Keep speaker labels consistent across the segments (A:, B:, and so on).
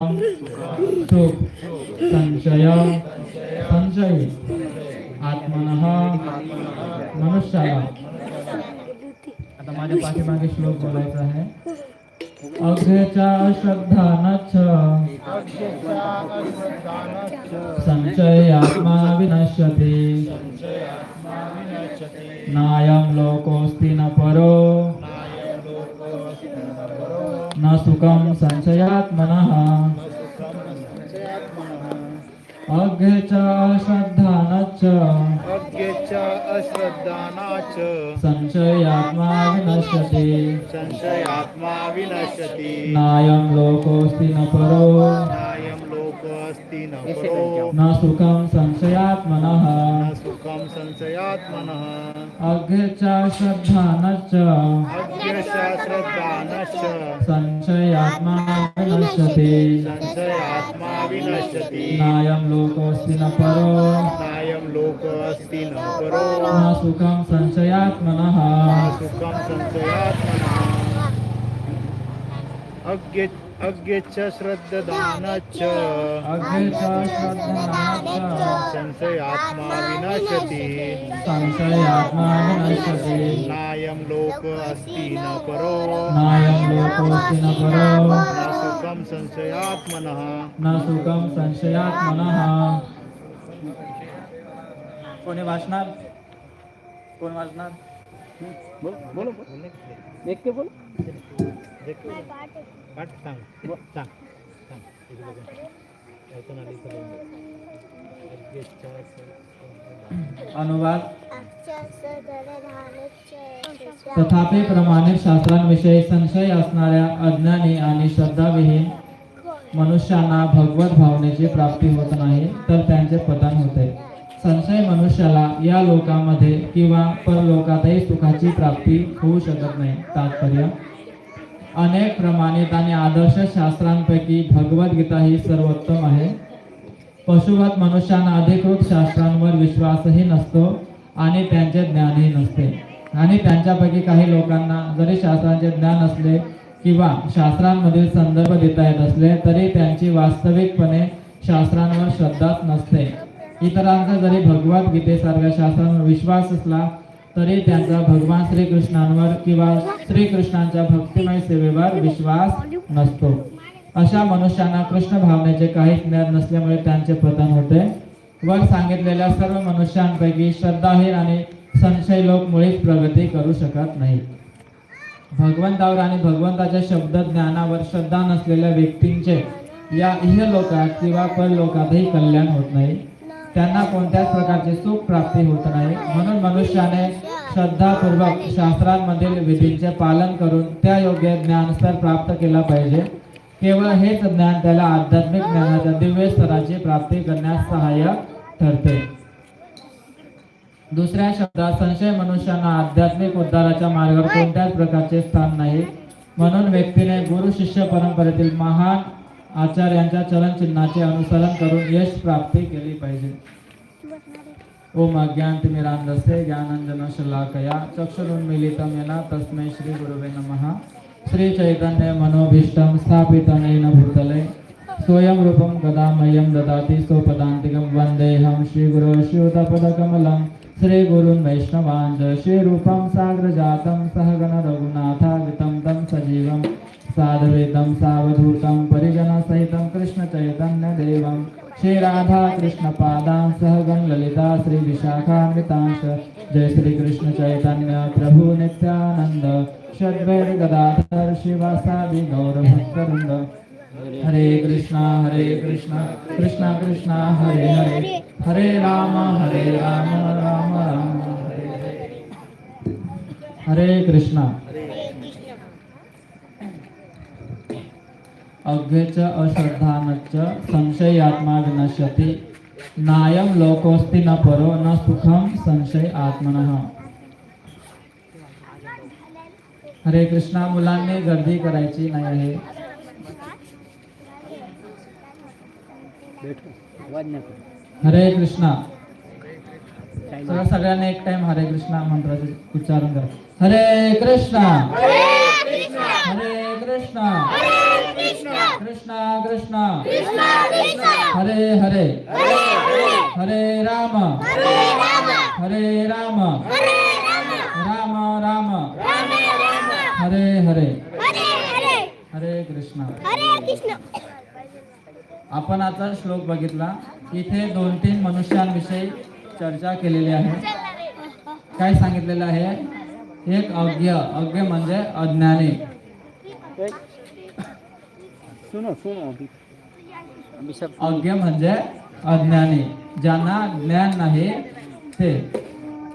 A: सुख संशय संशयी आत्मनः मनुष्याला. आता माझ्या पाठीमागे श्लोक बोलायचा आहे. अग्रेचा श्रद्धानच्च संशय आत्मा विनश्यति नायं लोकोऽस्ति न परो न सुखं संशयात्मनः. अज्ञेच अश्रद्धानच्च संशयात्मा विनश्यति नायं लोकोऽस्ति न परो न सुखं संशयात्मनः. अज्ञेच अश्रद्धानच्च संशयात्मा विनश्यति नायं लोकोऽस्ति न परो न सुखं संशयात्मनः.
B: अज्ञेच श्रद्धानच्च संशयात्मा विनश्यति नायं लोकोऽस्ति न परो न सुखं
A: संशयात्मनः. कोणी वाचणार? कोण वाचणार?
B: बोलो देख के बोलो. पाठ सांग.
A: अनुवाद. तथापि प्रमाणित शास्त्रांविषयी संशय असणाऱ्या अज्ञानी आणि श्रद्धाविहीन मनुष्यांना भगवत भावनेची प्राप्ती होत नाही, तर त्यांचे पतन होते. संशय मनुष्याला या लोकामध्ये किंवा परलोकातही सुखाची प्राप्ती होऊ शकत नाही. तात्पर्य. अनेक प्रमाणित आणि आदर्श शास्त्रांपैकी भगवद्गीता ही सर्वोत्तम आहे. पशुवत मनुष्यांना अधिकृत शास्त्रांवर विश्वासही नसतो आणि त्यांचे ज्ञानही नसते. आणि त्यांच्यापैकी काही लोकांना जरी शास्त्रांचे ज्ञान असले किंवा शास्त्रांमधील संदर्भ देता येत असले तरी त्यांची वास्तविकपणे शास्त्रांवर श्रद्धाच नसते. इतरांचा जरी भगवद्गीतेसारख्या शास्त्रांवर विश्वास असला तरी त्यांचा भगवान श्रीकृष्णांवर किंवा श्रीकृष्णांच्या भक्तिमय सेवेवर विश्वास नसतो. अशा मनुष्यांना कृष्ण भावनेचे काहीच ज्ञान नसल्यामुळे त्यांचे पतन होते. वर सांगितलेल्या सर्व मनुष्यांपैकी श्रद्धाहीन आणि संशय लोक मुळीच प्रगती करू शकत नाहीत. भगवंतावर आणि भगवंताच्या शब्द ज्ञानावर श्रद्धा नसलेल्या व्यक्तींचे या इहलोकात किंवा परलोकातही कल्याण होत नाही. त्यांना कोणत्याच प्रकारचे सुख प्राप्ती होत नाही. म्हणून मनुष्याने श्रद्धापूर्वक शास्त्रांमधील विधींचे पालन करून त्या योग्य ज्ञानस्तर प्राप्त केला पाहिजे. केवळ हेच ज्ञान त्याला आध्यात्मिक ज्ञानाच्या दिव्य स्तराची प्राप्ती करण्यास सहाय्यक ठरते. दुसऱ्या शब्दात संशय मनुष्यांना आध्यात्मिक उद्धाराच्या मार्गावर कोणत्याच प्रकारचे स्थान नाही. म्हणून व्यक्तीने गुरु शिष्य परंपरेतील महान आचार्यांच्या चलनचिन्हाचे अनुसरण करून यश प्राप्ती केली पाहिजे. ओम अज्ञानतिमिरान्धस्य ज्ञानाञ्जनशलाकया चक्षुरुन्मीलितं येन तस्मै श्री गुरुवे नमः. श्री चैतन्य मनोभीष्टं स्थापितं येन भूतले स्वयं रूपं कदा मह्यं ददाति स्वपदान्तिकं वन्देऽहं श्रीगुरो श्रीयुतपदकमलं श्रीगुरुन् वैष्णवांश्च श्रीरूपं साग्रजातं सहगण रघुनाथावितं तं सजीवं साधवेदं सावधूतं परिजनसहितं कृष्ण चैतन्य देवं श्री राधा कृष्ण पादां सहगण ललिता श्री विशाखान्वितांश. जय श्री कृष्ण चैतन्य प्रभु नित्यानंद श्री अद्वैत गदाधर शिवासादि गौर भक्तवृंद. हरे कृष्णा कृष्णा कृष्णा हरे हरे हरे राम राम राम हरे कृष्णा. अज्ञेच अश्रद्धानच्च संशयात्मा विनश्यति नायं लोकोऽस्ति न परो न सुखं संशय आत्मनः. हरे कृष्णा. मुलांनी गर्दी करायची नाही आहे. हरे कृष्णा. सगळ्यांनी एक टाइम हरे कृष्णा मंत्राचे उच्चारण करा. हरे कृष्णा हरे कृष्णा कृष्णा कृष्णा हरे हरे हरे राम राम राम हरे हरे हरे कृष्णा. आपण आता श्लोक बघितला. इथे 2-3 मनुष्यांविषयी चर्चा केलेली आहे. काय सांगितलेलं आहे? एक अज्ञ म्हणजे अज्ञानी.
B: सुनो सुनो
A: अज्ञ म्हणजे अज्ञानी, ज्यांना ज्ञान नाही ते.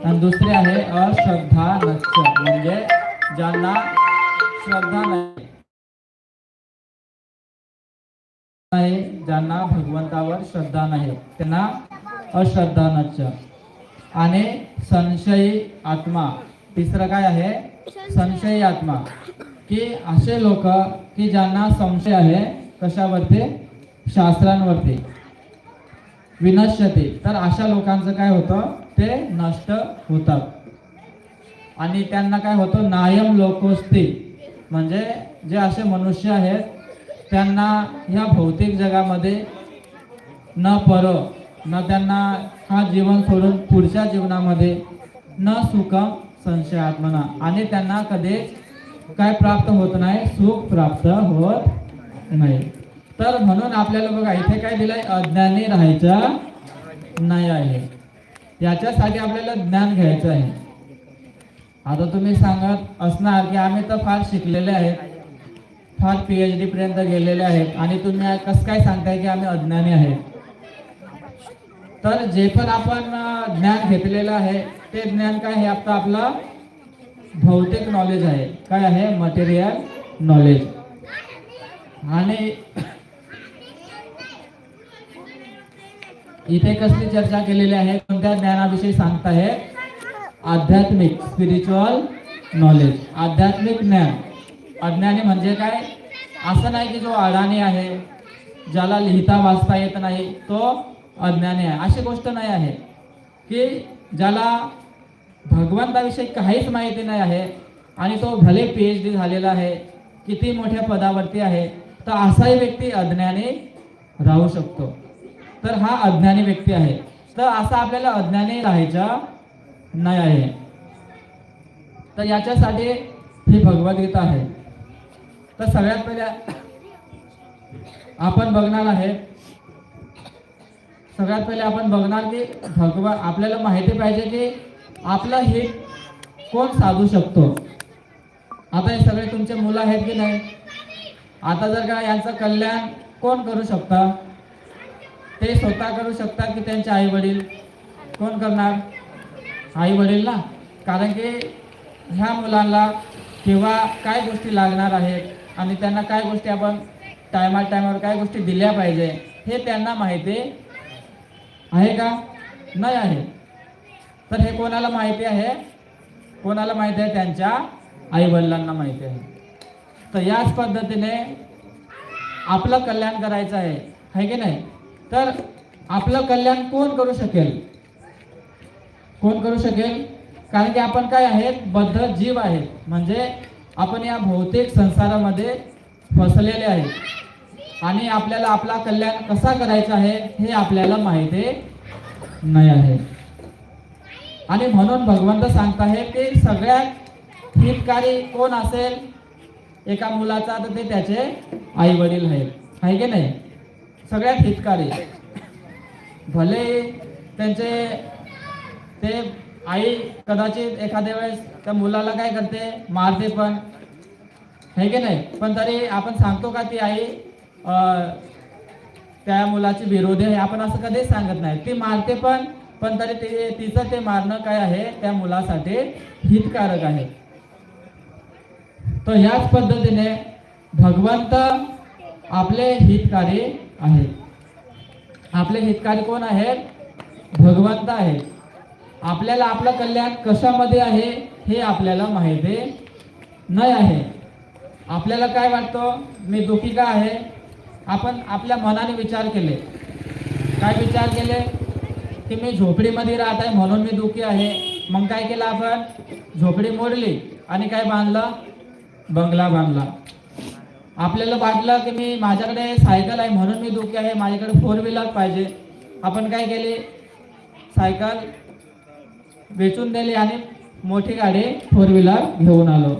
A: आणि दुसरे आहे अश्रद्धा नच्च, म्हणजे ज्यांना श्रद्धा नाही, ज्यांना भगवंतावर श्रद्धा नाही, त्यांना अश्रद्धा नच्च. आणि संशयी आत्मा, तिसरं काय आहे? संशयी आत्मा, की असे लोक की ज्यांना संशय आहे कशावरती? शास्त्रांवरती. विनश्यते, तर अशा लोकांचं काय होतं? ते नष्ट होतात. आणि त्यांना काय होतं? नायम लोकोस्ती, म्हणजे जे असे मनुष्य आहेत त्यांना ह्या भौतिक जगामध्ये न पर, न त्यांना हा जीवन सोडून पुढच्या जीवनामध्ये न सुखम संशय आत्मना, आणि त्यांना कधीच काय प्राप्त होत नाही? सुख प्राप्त होत नाही. तर म्हणून आपल्याला बघा इथे काय दिलंय? अज्ञानी राहायचं नाही आहे. याच्यासाठी आपल्याला ज्ञान घ्यायचं आहे. आता तुम्ही सांगत असणार की आम्ही तर फार शिकलेले आहेत, फार PhD पर्यंत गेलेले आहेत, आणि तुम्ही कसं काय सांगताय की आम्ही अज्ञानी आहेत? तर जे पण आपण ज्ञान घेतलेलं आहे ते ज्ञान काय आहे? आता आपलं भौतिक नॉलेज आहे. काय आहे? Material knowledge. आणि इथे कसली चर्चा केलेली आहे? कोणत्या ज्ञानाविषयी सांगत आहे? आध्यात्मिक, स्पिरिच्युअल नॉलेज, आध्यात्मिक ज्ञान. अज्ञानी म्हणजे काय? असं नाही की जो अडाणी आहे, ज्याला लिहिता वाचता येत नाही तो अज्ञानी आहे, अशी गोष्ट नाही आहे. की ज्याला भगवंताविषयी काहीच माहिती नाही आहे आणि तो भले PhD झालेला आहे, किती मोठ्या पदावरती आहे, तर असाही व्यक्ती अज्ञानी राहू शकतो. तर हा अज्ञानी व्यक्ती आहे. तर असं आपल्याला अज्ञानी राहायचं नाही आहे. तर याच्यासाठी ही भगवद्गीता आहे. तर सगळ्यात पहिले आपण बघणार आहे, सगळ्यात पहिले आपण बघणार की भगवान, आपल्याला माहिती पाहिजे की आपलं हित कोण साधू शकतो. आता हे सगळे तुमचे मुलं आहेत की नाही? आता जर का यांचं कल्याण कोण करू शकता? ते स्वतः करू शकतात की त्यांचे आई वडील? कोण करणार? आई वडील ना. कारण की ह्या मुलांना किंवा काय गोष्टी लागणार आहेत आणि त्यांना काय गोष्टी आपण टायमावर काय गोष्टी दिल्या पाहिजे हे त्यांना माहिती आहे का? नाही आहे. तर हे कोणाला माहिती आहे? कोणाला माहिती आहे? त्यांच्या आई वडिलांना माहिती आहे. तर याच पद्धतीने आपलं कल्याण करायचं आहे की नाही? तर आपलं कल्याण कोण करू शकेल? कोण करू शकेल? कारण की आपण काय आहेत? बद्ध जीव आहेत, म्हणजे आपण या भौतिक संसारामध्ये फसलेले आहेत आणि आपल्याला आपला कल्याण कसा करायचा आहे हे आपल्याला माहिती नाही आहे. आणि म्हणून भगवंत सांगत आहे की सगळ्यात हितकारी कोण असेल एका मुलाचा? तर ते त्याचे आई वडील आहेत, आहे की नाही? सगळ्यात हितकारी. भले त्यांचे ते आई कदाचित एखाद्या वेळेस त्या मुलाला काय करते? मारते पण, है की नाही? पण तरी आपण सांगतो का ती आई त्या मुलाची विरोधी आहे? आपण असं कधीच सांगत नाही. ती मारते पण तरी तिचं ते मारणं काय आहे? त्या मुलासाठी हितकारक आहे. तर याच पद्धतीने भगवंत आपले हितकारी आहेत. आपले हितकारी कोण आहेत? भगवंत आहेत. आपल्याला आपलं कल्याण कशामध्ये आहे हे आपल्याला माहिती नाही आहे. आपल्याला काय वाटतं? मी दुःखी का आहे? आपण आपल्या मनाने विचार केले. काय विचार केले? की मी झोपडीमध्ये राहत आहे म्हणून मी दुःखी आहे. मग काय केलं आपण? झोपडी मोडली आणि काय बांधलं? बंगला बांधला. आपल्याला वाटलं की मी माझ्याकडे सायकल आहे म्हणून मी दुःखी आहे, माझ्याकडे 4 व्हीलर पाहिजे. आपण काय केले, सायकल वेचून दिली आणि मोठी गाडी 4 व्हीलर घेऊन आलो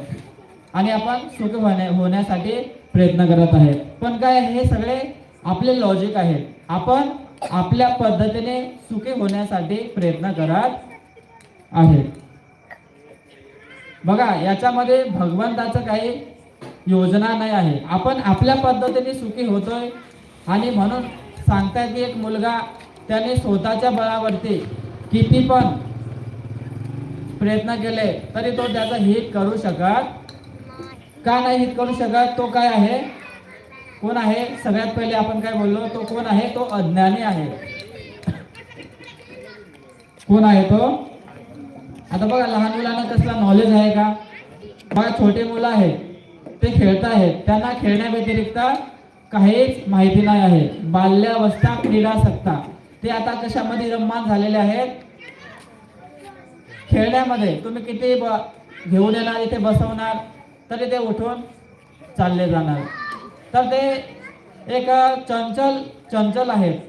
A: आणि आपण सुखी होण्यासाठी प्रयत्न करत आहेत. पण काय, हे सगळे आपले लॉजिक आहेत. आपण आपल्या पद्धतीने सुखी होण्यासाठी प्रयत्न करत आहेत. बघा, याच्यामध्ये भगवंताचं काही योजना नाही आहे. आपण आपल्या पद्धतीने सुखी होतोय आणि म्हणून सांगताय की एक मुलगा त्याने स्वतःच्या बळावरती किती पण प्रयत्न केले तरी तो त्याचा हित करू शकत का नाही हित करू शकत. तो काय आहे, कोण आहे? सगळ्यात पहिले आपण काय बोललो, तो कोण आहे? तो अज्ञानी आहे. कोण आहे तो? आता बघा, लहान मुलांना कसला नॉलेज आहे का? बघा, छोटे मुलं आहेत, ते खेळत आहेत, त्यांना खेळण्या व्यतिरिक्त काहीच माहिती नाही आहे. बाल्यावस्था क्रीडासक्ता, ते आता कशामध्ये रममान झालेले आहेत? खेळण्यामध्ये. तुम्ही किती घेऊन येणार, इथे बसवणार तरी ते उठून चालले जाणार. तर ते एक चंचल आहेत.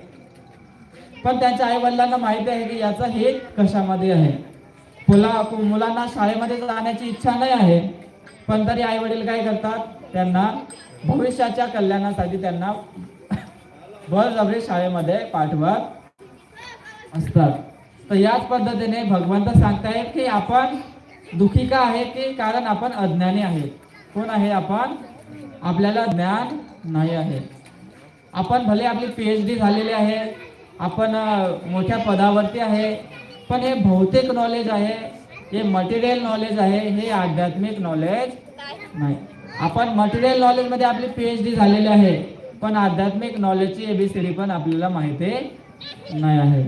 A: पण त्यांच्या आई वडिलांना माहिती आहे की याचं हित कशामध्ये आहे. मुलांना शाळेमध्ये जाण्याची इच्छा नाही आहे, पण तरी आई वडील काय करतात, त्यांना भविष्याच्या कल्याणासाठी त्यांना बळजबरी शाळेमध्ये पाठवत असतात. तर याच पद्धतीने भगवंत सांगतायत की आपण दुःखी का आहे, की कारण आपण अज्ञानी आहे. कोण आहे आपण? आपल्याला ज्ञान नाही आहे. आपण भले आपली PhD झालेली आहे, आपण मोठ्या पदावरती आहे, पण हे भौतिक नॉलेज आहे, हे मटेरियल नॉलेज आहे, हे आध्यात्मिक नॉलेज नाही. आपण मटेरियल नॉलेज मध्ये आपली PhD झालेली आहे, पण आध्यात्मिक नॉलेजची ABCD पण आपल्याला माहिती नाही आहे.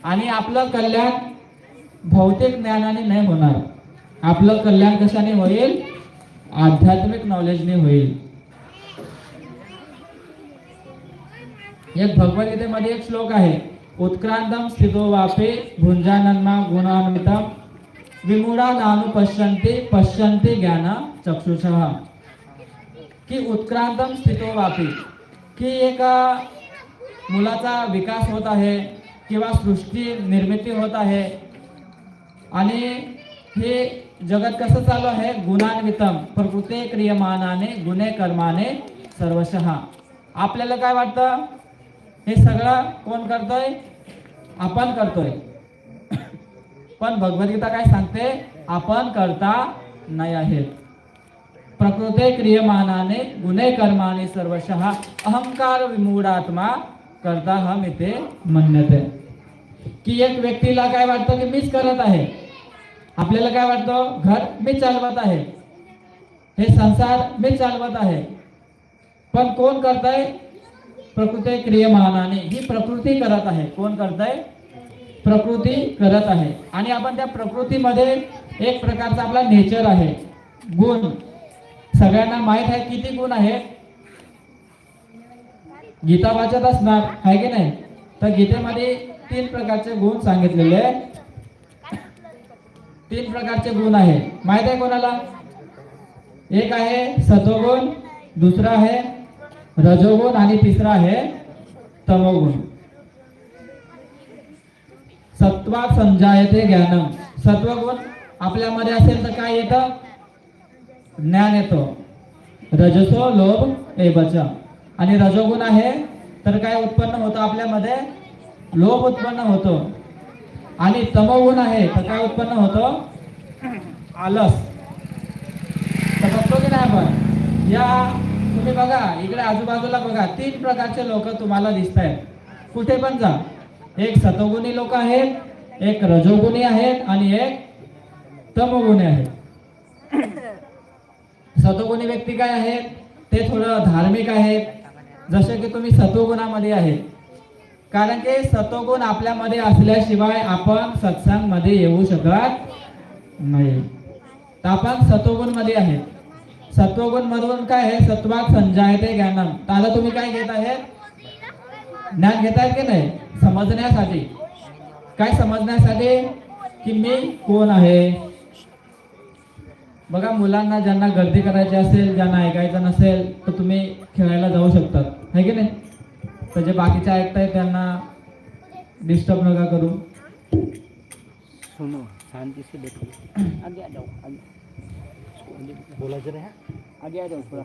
A: आणि आपलं कल्याण भौतिक ज्ञानाने नाही होणार. आपलं कल्याण कशाने होईल? आध्यात्मिक नॉलेजने होईल. एक भगवद्गीतेमध्ये एक श्लोक आहे, उत्क्रांतम स्थितो वापे भुंजानन्मा गुणान्वितम विमूढा नानु पश्यन्ति ज्ञान चक्षुषः. की उत्क्रांतम स्थितो वापे, की एक मुलाचा विकास होत आहे किंवा सृष्टी निर्मिती होत आहे आणि हे जगत कसं चालू आहे? गुणान्वितम प्रकृते क्रियमानाने गुणे कर्माने सर्वशः. आपल्याला काय वाटतं, हे सगळं कोण करतोय? आपण करतोय. पण भगवद्गीता काय सांगते? आपण करता नाही आहेत. प्रकृते क्रियमानाने गुणे कर्माने सर्वशः अहंकार विमूढात्मा करता हम इथे मन्यते. की एक व्यक्तीला काय वाटतं की मीच करत आहे. आपल्याला काय वाटतं? घर मी चालवत आहे, हे संसार मी चालवत आहे. पण कोण करताय? प्रकृती क्रियमानाने. ही प्रकृती करत आहे. कोण करताय? प्रकृती करत आहे. आणि आपण त्या प्रकृतीमध्ये एक प्रकारचा आपला नेचर आहे, गुण. सगळ्यांना माहित आहे किती गुण आहेत. गीता वाचत असणार आहे की नाही? तर गीतेमध्ये 3 प्रकारचे गुण सांगितलेले आहे. 3 प्रकारचे गुण आहे. माहित आहे कोणाला? एक आहे सत्वगुण, दुसरा आहे रजोगुण आणि तिसरा आहे तमोगुण. सत्वात संजायते ज्ञानम. सत्वगुण आपल्यामध्ये असेल तर काय येतं? ज्ञान येतो. रजसो लोभ एवच. आणि रजोगुण आहे तर काय उत्पन्न होतं आपल्यामध्ये? लोभ उत्पन्न होतो. आणि तमोगुण आहे तर काय उत्पन्न होतो? आलस. तर बघतो की नाही आपण? या तुम्ही बघा, इकडे आजूबाजूला बघा, 3 प्रकारचे लोक तुम्हाला दिसत आहेत. कुठे पण जा, एक सतोगुणी लोक आहेत, एक रजोगुणी आहेत आणि एक तमोगुणी आहेत. सतोगुणी व्यक्ती काय आहेत? ते थोडं धार्मिक आहेत, जसे की तुम्ही सत्वगुणामध्ये आहेत. कारण की सत्वगुण आपल्यामध्ये असल्याशिवाय आपण सत्संगमध्ये येऊ शकत नाही. तर आपण सत्वगुण मध्ये आहेत. सत्वगुण मधून काय आहे? सत्वात संजायते ज्ञानम. आता तुम्ही काय घेत आहेत? ज्ञान घेत आहेत की नाही? समजण्यासाठी. काय समजण्यासाठी? की मी कोण आहे, बघा, मुलांना ज्यांना गर्दी करायची असेल, ज्यांना ऐकायचं नसेल, तर तुम्ही खेळायला जाऊ शकतात, है की नाही? तर जे बाकीचे ऐकताय त्यांना डिस्टर्ब नका करू.
B: सुनो, शांति से बैठो. आगे आ जाओ, आगे. बोलायचं रे. आगे आ जाओ थोड़ा.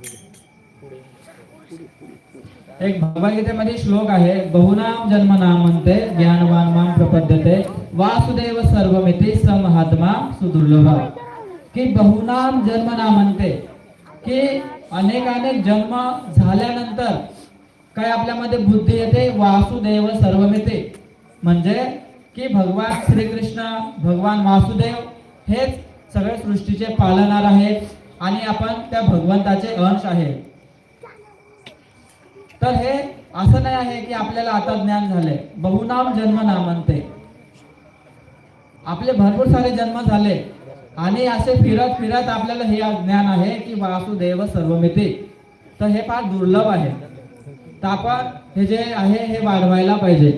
A: एक भगवद्गीतेमध्ये श्लोक आहे, बहुनाम जन्म नामन्ते ज्ञानवान मां प्रपद्यते वासुदेव सर्वमिति स महात्मा सुदुर्लभ. की बहुनाम जन्म नामन्ते, की अनेक जन्म झाल्यानंतर काय आपल्यामध्ये बुद्धी येते, वासुदेव सर्वमिति, म्हणजे की भगवान श्रीकृष्ण, भगवान वासुदेव हेच सगळ्या सृष्टीचे पालनहार आहेत आणि आपण त्या भगवंताचे अंश आहेत. तर हे असं नाही आहे की आपल्याला आता ज्ञान झाले. बहुनाम जन्म नामन्ते, आपले भरपूर सारे जन्म झाले आणि असे फिरत फिरत आपल्याला हे ज्ञान आहे की वासुदेव सर्वमिति. तर हे फार दुर्लभ आहे. तर आपण हे जे आहे हे वाढवायला पाहिजे.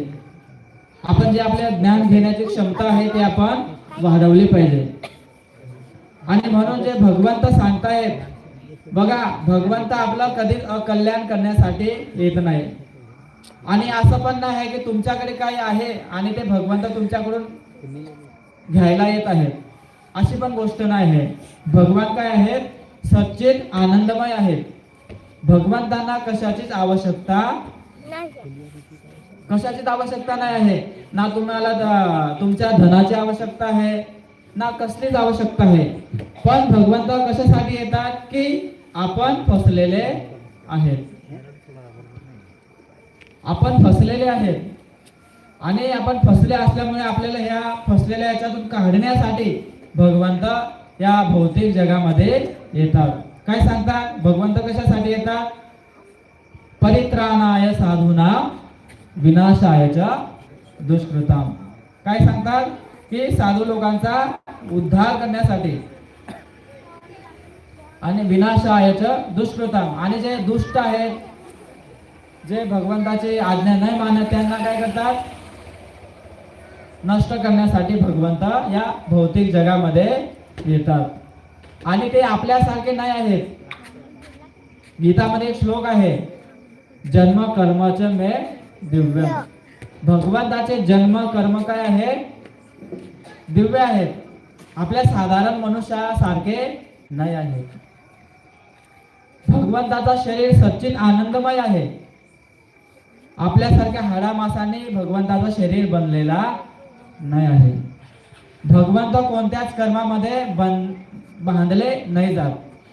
A: आपण जे आपल्या ज्ञान घेण्याची क्षमता आहे ते आपण वाढवली पाहिजे. आणि म्हणून जे भगवंत सांगतायत, बघा, भगवंत आपलं कधीच अकल्याण करण्यासाठी येत नाही. आणि असं पण नाही आहे की तुमच्याकडे काही आहे आणि ते भगवंत तुमच्याकडून घ्यायला येत आहेत, अशी पण गोष्ट नाही आहे. भगवान काय आहेत, सच्चित आनंदमय आहेत. भगवंतांना कशाचीच आवश्यकता नाही आहे. ना तुम्हाला तुमच्या धनाची आवश्यकता आहे, ना कसलीच आवश्यकता आहे. पण भगवंत कशासाठी येतात, की आपण फसलेले आहेत. आपण फसलेले आहेत आणि आपण फसले असल्यामुळे आपल्याला ह्या फसलेल्या याच्यातून काढण्यासाठी भगवंत या भौतिक जगामध्ये येतात. काय सांगतात भगवंत कशासाठी येतात? परित्राणाय साधूना विनाशाय च दुष्कृताम. काय सांगतात की साधू लोकांचा उद्धार करण्यासाठी आणि विनाशाय च दुष्कृताम. आणि जे दुष्ट आहेत, जे भगवंताची आज्ञा नाही मानत, त्यांना काय करतात? नष्ट करण्यासाठी भगवंत या भौतिक जगामध्ये येतात. आणि ते आपल्यासारखे नाही आहेत. गीतामध्ये एक श्लोक आहे, जन्म कर्मच मे दिव्य. भगवंताचे जन्म कर्म काय आहे? दिव्य आहेत. आपल्या साधारण मनुष्यासारखे नाही आहेत. भगवंताचा शरीर सच्चित आनंदमय आहे. आपल्यासारख्या हाडामासाने भगवंताचं शरीर बनलेला नाही आहे. भगवंत कोणत्याच कर्मामध्ये बांधले नाही जात.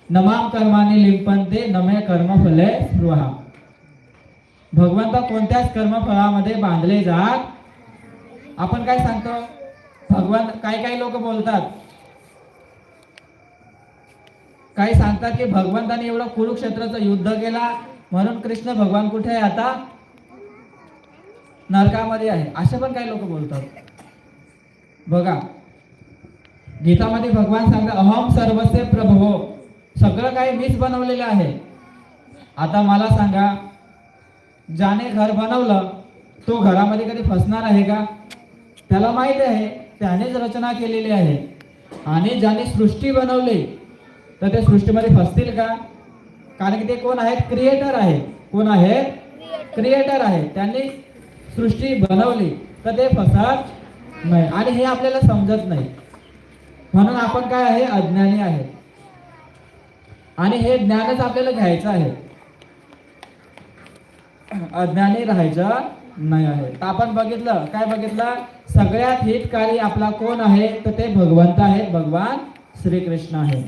A: नमाम कर्माने लिंपनते नमे कर्मफले स्पृहा. भगवंत कोणत्याच कर्मफळामध्ये बांधले जात. आपण काय सांगतो? भगवान काही लोक बोलतात, काही सांगतात की भगवंताने एवढं कुरुक्षेत्राचं युद्ध केला म्हणून कृष्ण भगवान कुठे आहे? आता नरकामध्ये आहे. असे पण काही लोक बोलतात. बघा, गीतामध्ये भगवान सांगतात, अहम सर्वस्य प्रभो, सगळं काही मीच बनवलेलं आहे. आता मला सांगा, ज्याने घर बनवलं तो घरामध्ये कधी फसणार आहे का? त्याला माहिती आहे त्यानेच रचना केलेली आहे. आणि ज्याने सृष्टी बनवली तर ते सृष्टीमध्ये फसतील का? कारण की ते कोण आहेत? क्रिएटर आहे. कोण आहेत? क्रिएटर आहे. त्यांनी सृष्टी बनवली तर ते फसत नाही. आणि हे आपल्याला समजत नाही. म्हणून आपण काय आहे? अज्ञानी आहे. आणि हे ज्ञानच आपल्याला घ्यायचं आहे. अज्ञानी राहायचं नाही आहे. तर आपण बघितलं, काय बघितलं? सगळ्यात हितकारी आपला कोण आहे? तर ते भगवंत आहेत. भगवान श्रीकृष्ण आहे.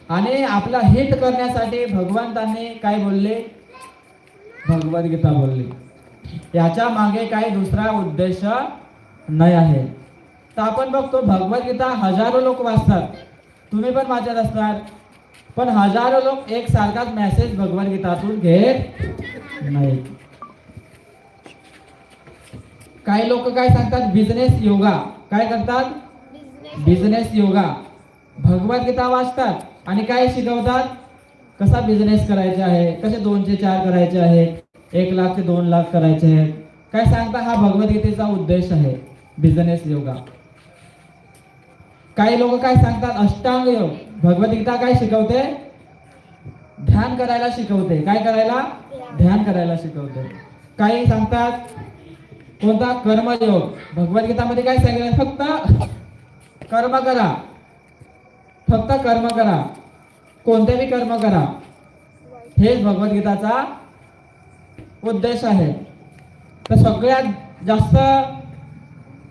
A: आणि आपला हित करण्यासाठी भगवंतांनी काय बोलले? भगवद्गीता बोलली. याच्या मागे काही दुसरा उद्देश नाही आहे. तर आपण बघतो भगवद्गीता हजारो लोक वाचतात. तुम्ही पण वाचत असणार. पण हजारो लोक एक सारखाच मेसेज भगवद्गीतातून घेत नाही. काही लोक काय सांगतात? बिझनेस योगा. काय करतात? बिझनेस योगा. भगवद्गीता वाचतात आणि काय शिकवतात? कसा बिझनेस करायचा आहे, कसे 2 चे 4 करायचे आहे, 1 लाख ते 2 लाख करायचे आहेत. काय सांगता? हा भगवद्गीतेचा उद्देश आहे, बिझनेस योगा. काही लोक काय सांगतात अष्टांग योग. भगवद्गीता काय शिकवते? ध्यान करायला शिकवते. काय करायला? ध्यान करायला शिकवते. काही सांगतात कोणता? कर्मयोग. भगवद्गीतामध्ये काय सांगितलं? फक्त कर्म करा, फक्त कर्म करा, कोणतेही कर्म करा, हेच भगवद्गीताचा उद्देश आहे. तर सगळ्यात जास्त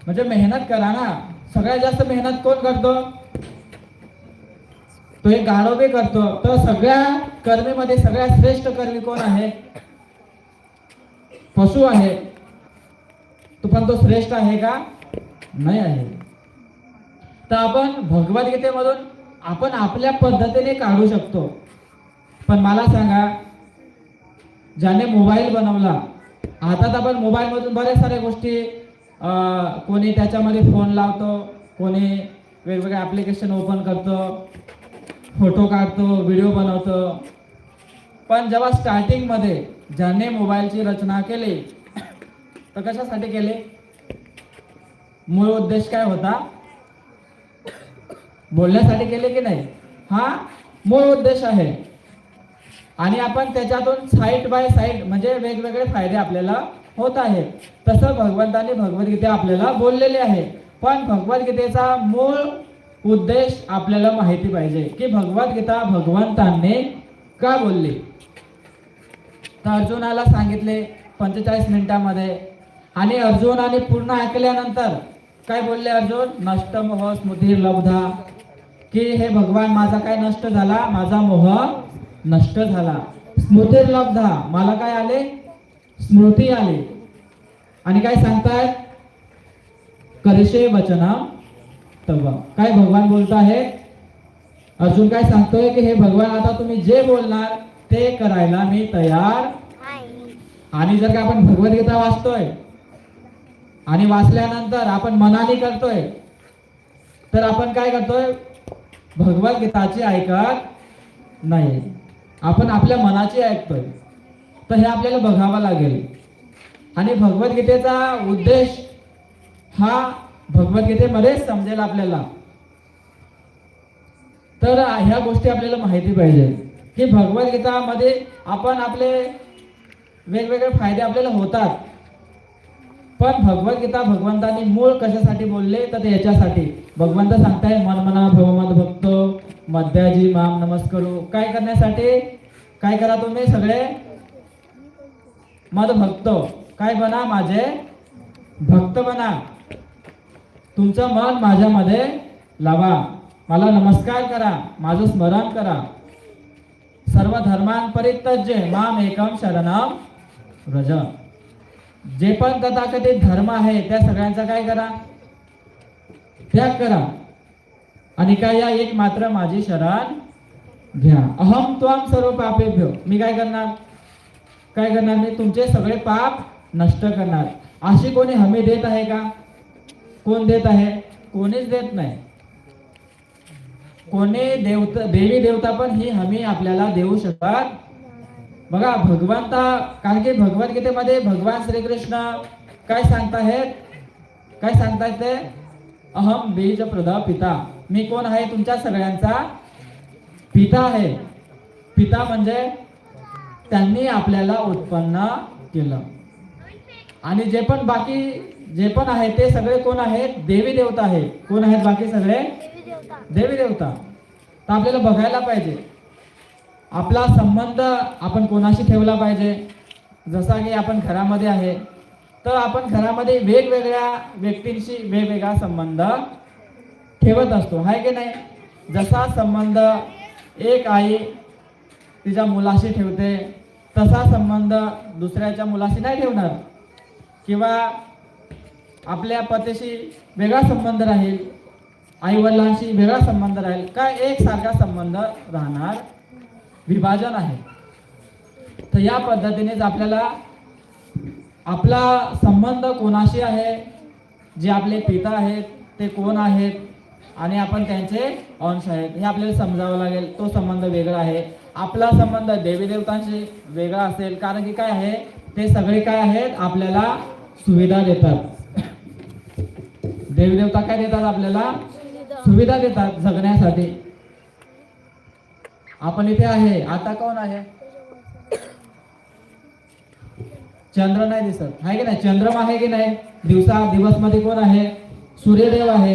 A: म्हणजे मेहनत करा ना. सगळ्यात जास्त मेहनत कोण करतो? तो एक गाढव करतो. तर सगळ्या कर्मीमध्ये सगळ्यात श्रेष्ठ कर्मी कोण आहे? पशु आहे. तो पण तो श्रेष्ठ आहे का? नाही आहे. तर आपण भगवद्गीतेमधून आपण आपल्या पद्धतीने काढू शकतो. पण मला सांगा, ज्याने मोबाईल बनवला, आता आपण मोबाईल मधून बऱ्याच साऱ्या गोष्टी कोणी त्याच्यामध्ये फोन लावतो, कोणी वेगवेगळे ऍप्लिकेशन ओपन करतो, फोटो काढतो, व्हिडिओ बनवतो. पण जेव्हा स्टार्टिंग मध्ये ज्याने मोबाईलची रचना केली तर कशासाठी केले? मूळ उद्देश काय होता? बोलण्यासाठी केले की नाही? हा मूळ उद्देश आहे. आणि आपण त्याच्यातून साइड बाय साइड म्हणजे वेगवेगळे फायदे आपल्याला होत आहेत. तसं भगवंतांनी भगवद्गीता आपल्याला बोललेली आहे. पण भगवद्गीतेचा मूळ उद्देश आपल्याला माहिती पाहिजे की भगवद्गीता भगवंतांनी का बोलली. तर अर्जुनाला सांगितले 45 मिनिटांमध्ये, आणि अर्जुनाने पूर्ण ऐकल्यानंतर काय बोलले अर्जुन? नष्ट मोह स्मृती लब्धा, की हे भगवान माझा काय नष्ट झाला? माझा मोह नष्ट झाला. स्मृती लब्धा, मला काय आले? स्मृती आली. आणि काय सांगतायत? करिष्ये वचनम तव. काय भगवान बोलत आहे? अर्जुन काय सांगतोय की हे भगवान आता तुम्ही जे बोलणार ते करायला मी तयार. आणि जर का आपण भगवद्गीता वाचतोय आणि वाचल्यानंतर आपण मनाने करतोय तर आपण काय करतोय? भगवद्गीताची ऐकत नाही, आपण आपल्या मनाची ऐकतोय. तर हे आपल्याला बघावं लागेल. आणि भगवद्गीतेचा उद्देश हा भगवद्गीतेमध्ये समजेल आपल्याला. तर ह्या गोष्टी आपल्याला माहिती पाहिजे की भगवद्गीतामध्ये आपण आपले वेगवेगळे फायदे आपल्याला होतात. पण भगवद्गीता भगवंतांनी मूळ कशासाठी बोलले? तर याच्यासाठी भगवंत सांगताय मनमना भवमद भक्तो मध्याजी माम नमस्करू. काय करण्यासाठी? काय करा तुम्ही सगळे? मद भक्तो. काय बना? माझे भक्त बना. तुमचं मन माझ्यामध्ये लावा, मला नमस्कार करा, माझं स्मरण करा. सर्व धर्मान परित्यज्य माम एकम शरणम व्रज. जे पण तथाकथित धर्म आहे त्या सगळ्यांचा काय करा? त्याग करा. आणि काय? या एक मात्र माझी शरण घ्या. अहम त्वम सर्व पापेभ्यो. मी काय करणार? काय करणार? मी तुमचे सगळे पाप नष्ट करणार. अशी कोणी हमी देत आहे का? कोण देत आहे? कोणीच देत नाही. कोणी देवी देवता पण ही हमी आपल्याला देऊ शकत. बघा भगवंता, कारण की भगवद्गीतेमध्ये भगवान श्रीकृष्ण काय सांगतायत? काय सांगतायत ते? अहम बीज प्रद पिता. मी कोण आहे? तुमच्या सगळ्यांचा पिता आहे. पिता म्हणजे त्यांनी आपल्याला उत्पन्न केलं. आणि जे पण बाकी जे पण आहे ते सगळे कोण आहेत? देवी देवता आहे. कोण आहेत बाकी सगळे? देवी देवता. तर आपल्याला बघायला पाहिजे आपला संबंध आपण कोणाशी ठेवला पाहिजे. जसा की आपण घरामध्ये आहे तर आपण घरामध्ये वेगवेगळ्या व्यक्तींशी वेगवेगळा संबंध ठेवत असतो, आहे की नाही? जसा संबंध एक आई तिच्या मुलाशी ठेवते तसा संबंध दुसऱ्याच्या मुलाशी नाही ठेवणार. किंवा आपल्या पतीशी वेगळा संबंध राहील, आई वडिलांशी वेगळा संबंध राहील. काय एक सारखा संबंध राहणार? विभाजन आहे. तर या पद्धतीनेच आपल्याला आपला संबंध कोणाशी आहे, जे आपले पिता आहेत ते कोण आहेत आणि आपण त्यांचे अंश आहेत हे आपल्याला समजावं लागेल. तो संबंध वेगळा आहे. आपला संबंध देवी देवतांशी वेगळा असेल, कारण की काय आहे? ते सगळे काय आहेत? आपल्याला सुविधा देतात. देवी देवता काय देतात? आपल्याला सुविधा देतात जगण्यासाठी. आपण इथे आहे, आता कोण आहे? चंद्र नाही दिसत आहे की नाही? चंद्रमा आहे की नाही? दिवस मध्ये कोण आहे? सूर्यदेव आहे.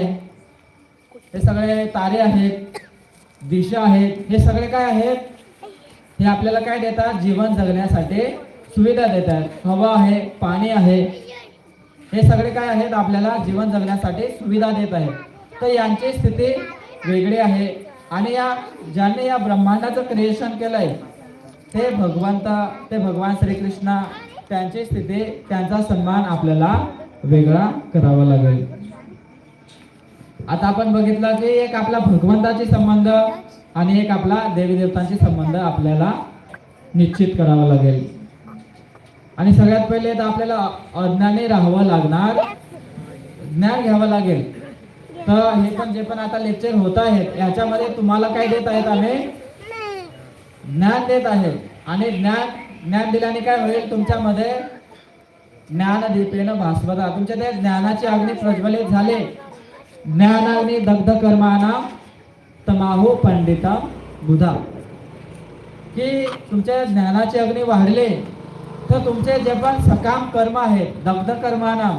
A: हे सगळे तारे आहेत, दिशा आहेत. हे सगळे काय आहेत? हे आपल्याला काय देतात? जीवन जगण्यासाठी सुविधा देतात. हवा आहे, पाणी आहे, हे सगळे काय आहेत? आपल्याला जीवन जगण्यासाठी सुविधा देत आहेत. तर यांची स्थिती वेगळी आहे. आणि ज्यांनी या ब्रह्मांडाचं क्रिएशन केलंय ते भगवान श्रीकृष्ण, त्यांची स्थिती, त्यांचा सन्मान आपल्याला वेगळा करावा लागेल. आता आपण बघितलं की एक आपला भगवंताची संबंध आणि एक आपला देवी देवतांची संबंध आपल्याला निश्चित करावा लागेल. आणि सगळ्यात पहिले तर आपल्याला अज्ञानी राहावं लागणार, ज्ञान घ्यावं लागेल. तर हे पण जे पण आता लेक्चर होत आहेत याच्यामध्ये तुम्हाला काय देत आहेत? आम्ही ज्ञान देत आहे. आणि ज्ञान दिल्याने काय होईल? तुमच्यामध्ये ज्ञानदीपेन भास्वता, तुमच्या त्या ज्ञानाची अग्नी प्रज्वलित झाले. ज्ञानाग्नी दग्ध कर्माना तमाहू पंडिता बुधा, की तुमच्या ज्ञानाचे अग्नी वाढले तर तुमचे जे पण सकाम कर्म आहेत, दग्ध कर्माना,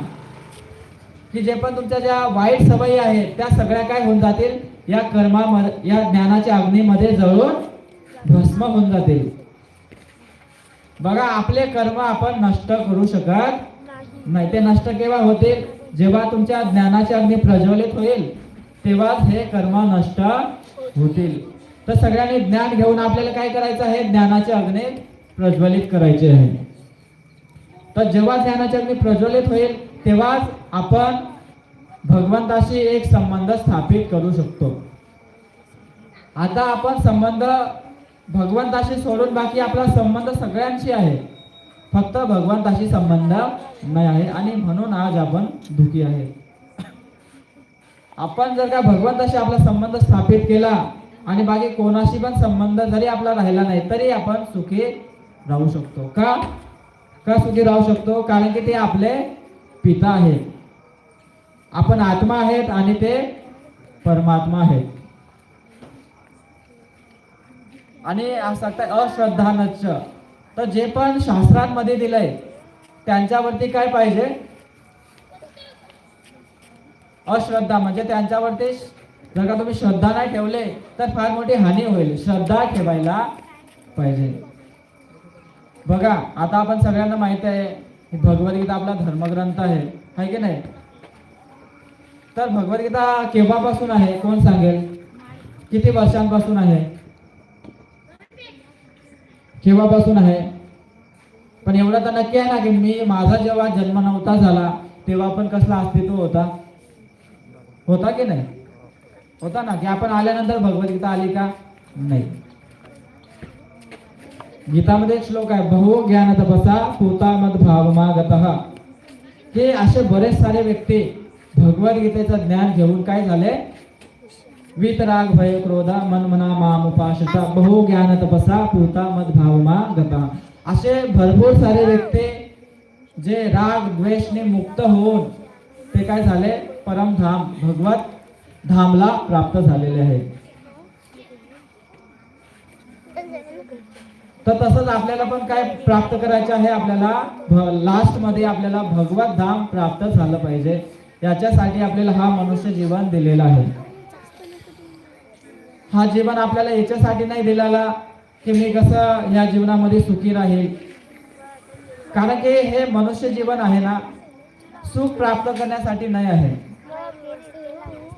A: की जे पण तुमच्या ज्या वाईट सवयी आहेत त्या सगळ्या काय होऊन जातील? या कर्मामध्ये, या ज्ञानाच्या अग्नीमध्ये जळून भस्म होऊन जातील. बघा, आपले कर्म आपण नष्ट करू शकत नाही. ते नष्ट केव्हा होतील? जेव्हा तुमच्या ज्ञानाचे अग्नी प्रज्वलित होईल तेव्हाच हे कर्म नष्ट होतील. तर सगळ्यांनी ज्ञान घेऊन आपल्याला काय करायचं आहे? ज्ञानाचे अग्नी प्रज्वलित करायचे आहे. तर जेव्हा ज्ञानाचे अग्नी प्रज्वलित होईल तेव्हाच आपण भगवंताशी एक संबंध स्थापित करू शकतो. आता आपण संबंध भगवंताशी सोडून बाकी आपला संबंध सगळ्यांशी आहे, फक्त भगवंताशी संबंध नाही आहे. आणि म्हणून आज आपण दुःखी आहे. आपण जर का भगवंताशी आपला संबंध स्थापित केला आणि बाकी कोणाशी पण संबंध जरी आपला राहिला नाही तरी आपण सुखी राहू शकतो. का सुखी राहू शकतो? कारण की ते आपले पिता आहेत. आपण आत्मा आहेत आणि ते परमात्मा आहेत. आणि सांगतात अश्रद्धानच, तर जे पण शास्त्रांमध्ये दिलंय त्यांच्यावरती काय पाहिजे? अश्रद्धा, म्हणजे त्यांच्यावरती जर का तुम्ही श्रद्धा नाही ठेवले तर फार मोठी हानी होईल. श्रद्धा ठेवायला पाहिजे. बघा, आता आपण सगळ्यांना माहित आहे भगवद्गीता आपला धर्मग्रंथ आहे की नाही? तर भगवद्गीता केव्हापासून आहे? कोण सांगेल? किती वर्षांपासून आहे? केव्हापासून आहे? पण एवढं तर नक्की आहे ना की माझा जेव्हा जन्म नव्हता झाला तेव्हा पण कसला अस्तित्व होता की नाही? होता ना? की आपण आल्यानंतर भगवद्गीता आली का? नाही. गीतामध्ये एक श्लोक आहे, बहु ज्ञान तपसा पूता मद भावमागतः. हे असे बरेच सारे व्यक्ती भगवद्गीतेचं ज्ञान घेऊन काय झाले? वितराग भय क्रोधा मनमना माम उपासता बहु ज्ञान तपसा पूता मद भावमागतः. असे भरपूर सारे व्यक्ती जे राग द्वेषने मुक्त होऊन ते काय झाले? परमधाम भगवत धामला प्राप्त झालेले आहेत. तर तसंच आपल्याला पण काय प्राप्त करायचे आहे? आपल्याला लास्ट मध्ये आपल्याला भगवत धाम प्राप्त झालं पाहिजे. याच्यासाठी आपल्याला हा मनुष्य जीवन दिलेला आहे. हा जीवन आपल्याला याच्यासाठी नाही दिलेला की मी कसं या जीवनामध्ये सुखी राहील. कारण की हे मनुष्य जीवन आहे ना, सुख प्राप्त करण्यासाठी नाही आहे.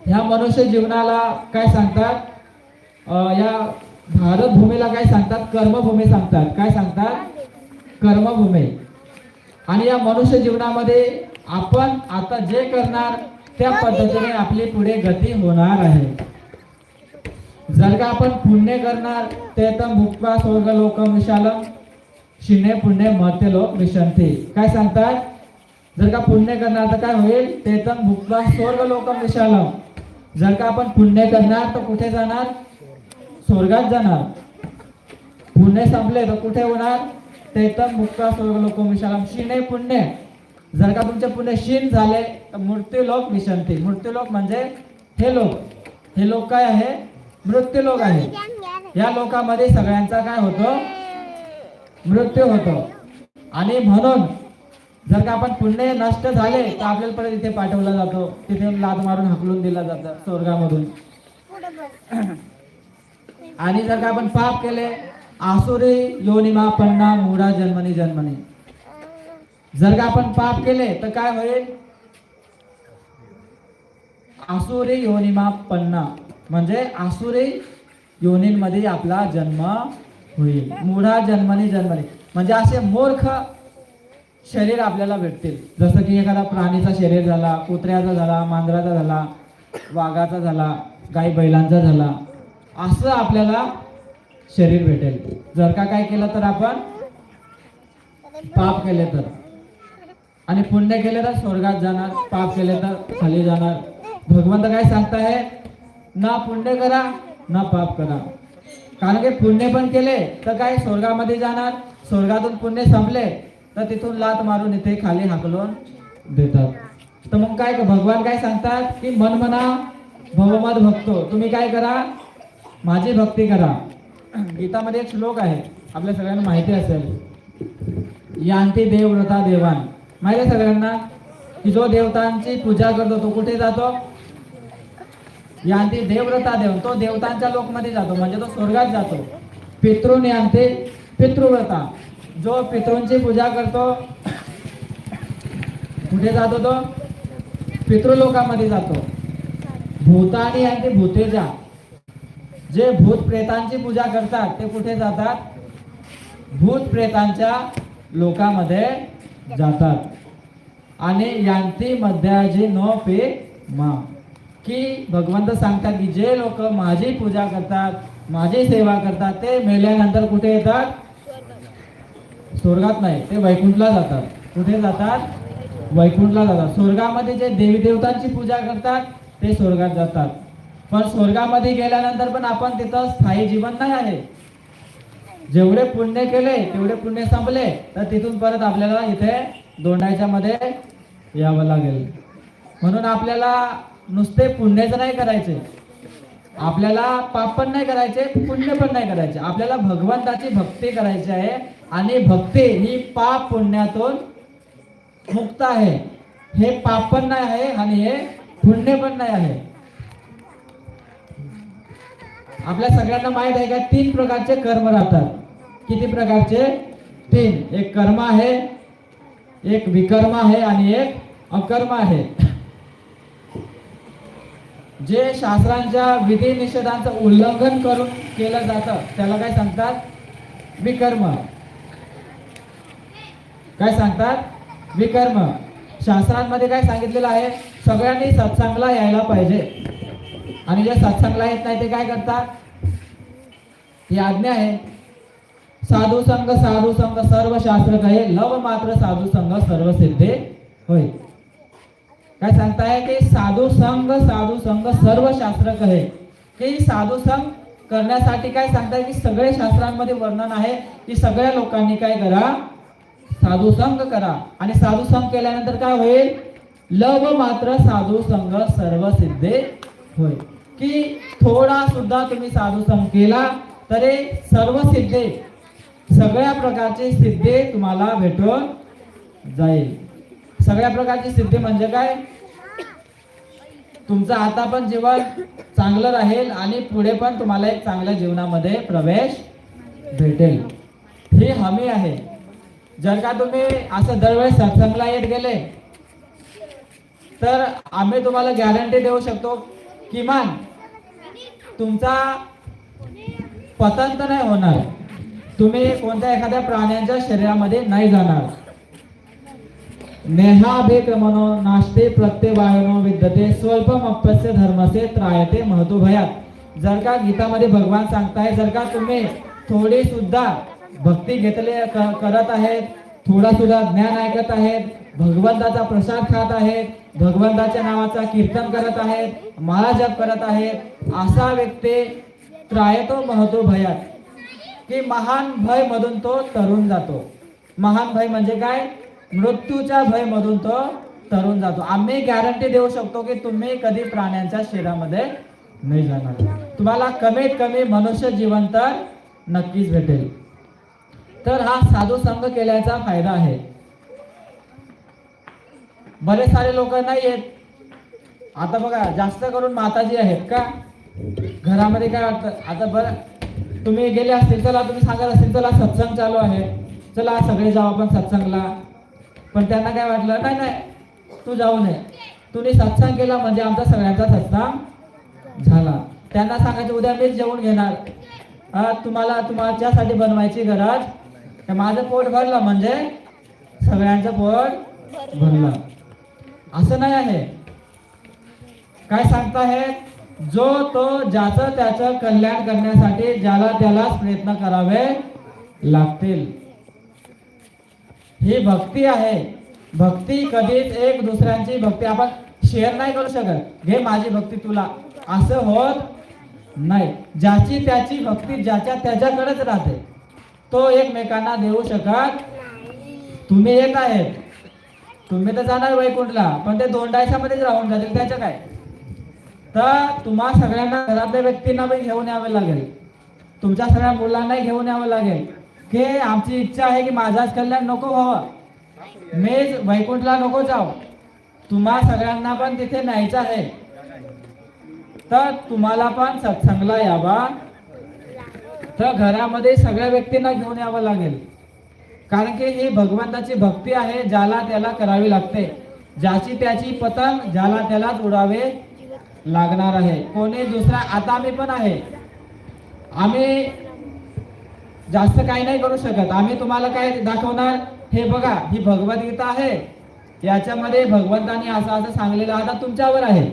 A: ह्या मनुष्य जीवनाला काय सांगतात? या भारत भूमीला काय सांगतात? कर्मभूमी सांगतात. काय सांगतात? कर्मभूमी. आणि या मनुष्य जीवनामध्ये आपण आता जे करणार त्या पद्धतीने आपली पुढे गती होणार आहे. जर का आपण पुण्य करणार ते तर मुक्ता स्वर्ग लोकम विशालम शिने पुण्य मर्त्य लोक विशंती. काय सांगतात? जर का पुण्य करणार तर काय होईल? ते तर मुक्ता स्वर्ग लोकम विशालम. जर का आपण पुण्य करणार तर कुठे जाणार? स्वर्गात जाणार. पुण्य संपले तर कुठे होणार? ते तर मुक्ता स्वर्ग लोकम विशालम शिने पुण्य. जर का तुमचे पुण्य क्षीण झाले तर मृत्यूलोक विशंती. मृत्यूलोक म्हणजे हे लोक हे लोक काय आहे? मृत्यू लोक आहे. या लोकांमध्ये सगळ्यांचा काय होतो? मृत्यू होतो. आणि म्हणून जर का आपण पुण्य नष्ट झाले तर आपल्याला परत इथे पाठवला जातो, तिथे लाद मारून हाकलून दिला जातं स्वर्गामधून. आणि जर का आपण पाप केले, आसुरी योनिमा पन्ना मूढा जन्मनी जन्मनी. जर का आपण पाप केले तर काय होईल? आसुरी योनिमा पन्ना म्हणजे आसुरी योनींमध्ये आपला जन्म होईल. मूढा जन्मनी जन्मनी म्हणजे असे मूर्ख शरीर आपल्याला भेटतील. जसं की एखादा प्राणीचा शरीर झाला, कुत्र्याचा झाला, मांजराचा झाला, वाघाचा झाला, गाई बैलांचा झाला, असं आपल्याला शरीर भेटेल. जर का काय केलं तर आपण पाप केले तर. आणि पुण्य केले तर स्वर्गात जाणार, पाप केले तर खाली जाणार. भगवंत काय सांगताय? ना पुण्य करा ना पाप करा. कारण की पुण्य पण केले तर काय स्वर्गामध्ये जाणार, स्वर्गातून पुण्य संपले तर तिथून लात मारून इथे खाली हाकलून देतात. तर मग काय भगवान काय सांगतात की मन म्हणा भवमद भक्तो, तुम्ही काय करा? माझी भक्ती करा. गीतामध्ये एक श्लोक आहे, आपल्या सगळ्यांना माहिती असेल, यांती देवव्रता देवान. माहिती आहे सगळ्यांना की जो देवतांची पूजा करतो तो कुठे जातो? यांती देवव्रता देव, तो देवतांच्या लोकमध्ये जातो, म्हणजे तो स्वर्गात जातो. पितृन यांती पितृव्रता, जो पितृंची पूजा करतो कुठे जातो? तो पितृलोकामध्ये जातो. भूतानी यांती भूतेजा, जे भूत प्रेतांची पूजा करतात ते कुठे जातात? भूत प्रेतांच्या लोकामध्ये जातात. आणि यांती मध्याजी नो पे मा, की भगवंत सांगतात की जे लोक माझी पूजा करतात, माझी सेवा करतात, ते मेल्यानंतर कुठे येतात? स्वर्गात नाही, ते वैकुंठला जातात. कुठे जातात? वैकुंठला जातात. स्वर्गामध्ये जे देवी देवतांची पूजा करतात ते स्वर्गात जातात. पण स्वर्गामध्ये गेल्यानंतर पण आपण तिथं स्थायी जीवन नाही आहे. जेवढे पुण्य केले तेवढे पुण्य संपले तर तिथून परत आपल्याला इथे दोंडायच्या मध्ये यावं लागेल. म्हणून आपल्याला नुसते पुण्यच नाही करायचे, आपल्याला पाप पण नाही करायचे, पुण्य पण नाही करायचे. आपल्याला भगवंताची भक्ती करायची आहे. आणि भक्ती ही पाप पुण्यातून मुक्त आहे. हे पाप पण नाही आहे आणि हे पुण्य पण नाही आहे. आपल्या सगळ्यांना माहित आहे का 3 प्रकारचे कर्म राहतात. किती प्रकारचे? 3. एक कर्म आहे, एक विकर्म आहे आणि एक अकर्म आहे. जे शास्त्रांच्या विधी निषेधांचं उल्लंघन करून केलं जातं त्याला काय सांगतात? विकर्म. काय सांगतात? विकर्म. शास्त्रांमध्ये काय सांगितलेलं आहे? सगळ्यांनी सत्संगला यायला पाहिजे. आणि जे सत्संगला येत नाही ते काय करतात? ही आज्ञा आहे. साधू संघ सर्व शास्त्र कहे, लव मात्र साधू संघ सर्व सिद्धे होय. काय सांगताय की साधू संघ सर्व शास्त्र कहे, की साधू संघ करण्यासाठी काय सांगताय की सगळे शास्त्रांमध्ये वर्णन आहे की सगळ्या लोकांनी काय करा? साधू संघ करा. आणि साधू संघ केल्यानंतर काय होईल? लव मात्र साधू संघ सर्व सिद्धे होय. की थोडा सुद्धा तुम्ही साधू संघ केला तरी सर्व सिद्धे, सगळ्या प्रकारची सिद्धे तुम्हाला भेटून जाईल. सगळ्या प्रकारची सिद्धी म्हणजे काय? तुमचं आता पण जीवन चांगलं राहील आणि पुढे पण तुम्हाला एक चांगल्या जीवनामध्ये प्रवेश भेटेल, ही हमी आहे. जर का तुम्ही असं दरवेळेस सत्संगला येत गेले तर आम्ही तुम्हाला गॅरंटी देऊ शकतो किमान तुमचा पतन तर नाही होणार, तुम्ही कोणत्या एखाद्या प्राण्यांच्या शरीरामध्ये नाही जाणार. नेहाभिक्रमणो नास्ते प्रत्यवायनो विद्यते स्वल्पमप्यस्य धर्मसे त्रायते महतो भयात. जर का गीतामध्ये भगवान सांगताय, जर का तुम्ही थोडी सुद्धा भक्ती घेतले करत आहेत, थोडा सुद्धा ज्ञान ऐकत आहेत, भगवंताचा प्रसाद खात आहेत, भगवंताच्या नावाचा कीर्तन करत आहेत, माळा जप करत आहेत, असा व्यक्ती त्रायतो महतो भयात, की महान भय मधून तो तरुण जातो. महान भय म्हणजे काय? मृत्यूच्या भय मधून तो तरुण जातो. आम्ही गॅरंटी देऊ शकतो की तुम्ही कधी प्राण्यांच्या शरीरामध्ये नाही जाणार. तुम्हाला कमीत कमी मनुष्य जीवन तर नक्कीच भेटेल. तर हा साधू संघ केल्याचा फायदा आहे. बरेच सारे लोक नाही आहेत. आता बघा जास्त करून माताजी आहेत का घरामध्ये. काय वाटतं आता बरं तुम्ही गेले असतील, चला तुम्ही सांगत असतील चला सत्संग चालू आहे, चला सगळे जाऊ आपण सत्संगला. पण त्यांना काय वाटलं, नाही नाही तू जाऊ नये, तुम्ही सत्संग केला म्हणजे आमचा सगळ्यांचा सत्संग झाला. त्यांना सांगायचं उद्या मीच जेवून घेणार, तुम्हाला तुमच्यासाठी बनवायची गरज, माझं पोट भरलं म्हणजे सगळ्यांचं पोट भरलं, असं नाही आहे. काय सांगताय, जो तो ज्याचं त्याचं कल्याण करण्यासाठी ज्याला त्यालाच प्रयत्न करावे लागतील. ही भक्ती आहे. भक्ती कधीच एक दुसऱ्यांची भक्ती आपण शेअर नाही करू शकत, घे माझी भक्ती तुला, असं होत नाही. ज्याची त्याची भक्ती ज्याच्या त्याच्याकडेच राहते, तो एकमेकांना देऊ शकत. तुम्ही एक आहे, तुम्ही तर जाणार वैकुंठला, पण ते दोंडायच्यामध्येच राहून जातील, त्याचं काय. तर तुम्हा सगळ्यांना घरातल्या व्यक्तींना पण घेऊन यावे लागेल, तुमच्या सगळ्या मुलांनाही घेऊन यावं लागेल की आमची इच्छा आहे की माझाच कल्याण नको व्हावं, मीच वैकुंठला नको जाऊ, तुम्हा सगळ्यांना पण तिथे न्यायचं आहे. तर तुम्हाला पण सत्संगला यावा, तर घरामध्ये सगळ्या व्यक्तींना घेऊन यावं लागेल. कारण की ही भगवंताची भक्ती आहे, ज्याला त्याला करावी लागते. ज्याची त्याची पतंग ज्याला त्यालाच उडावे लागणार आहे, कोणी दुसरा. आता आम्ही पण आहे, आम्ही जास्त काही नाही करू शकत. आम्ही तुम्हाला काय दाखवणार, हे बघा ही भगवद्गीता आहे, याच्यामध्ये भगवंतानी असं असं सांगलेलं, आता तुमच्यावर आहे.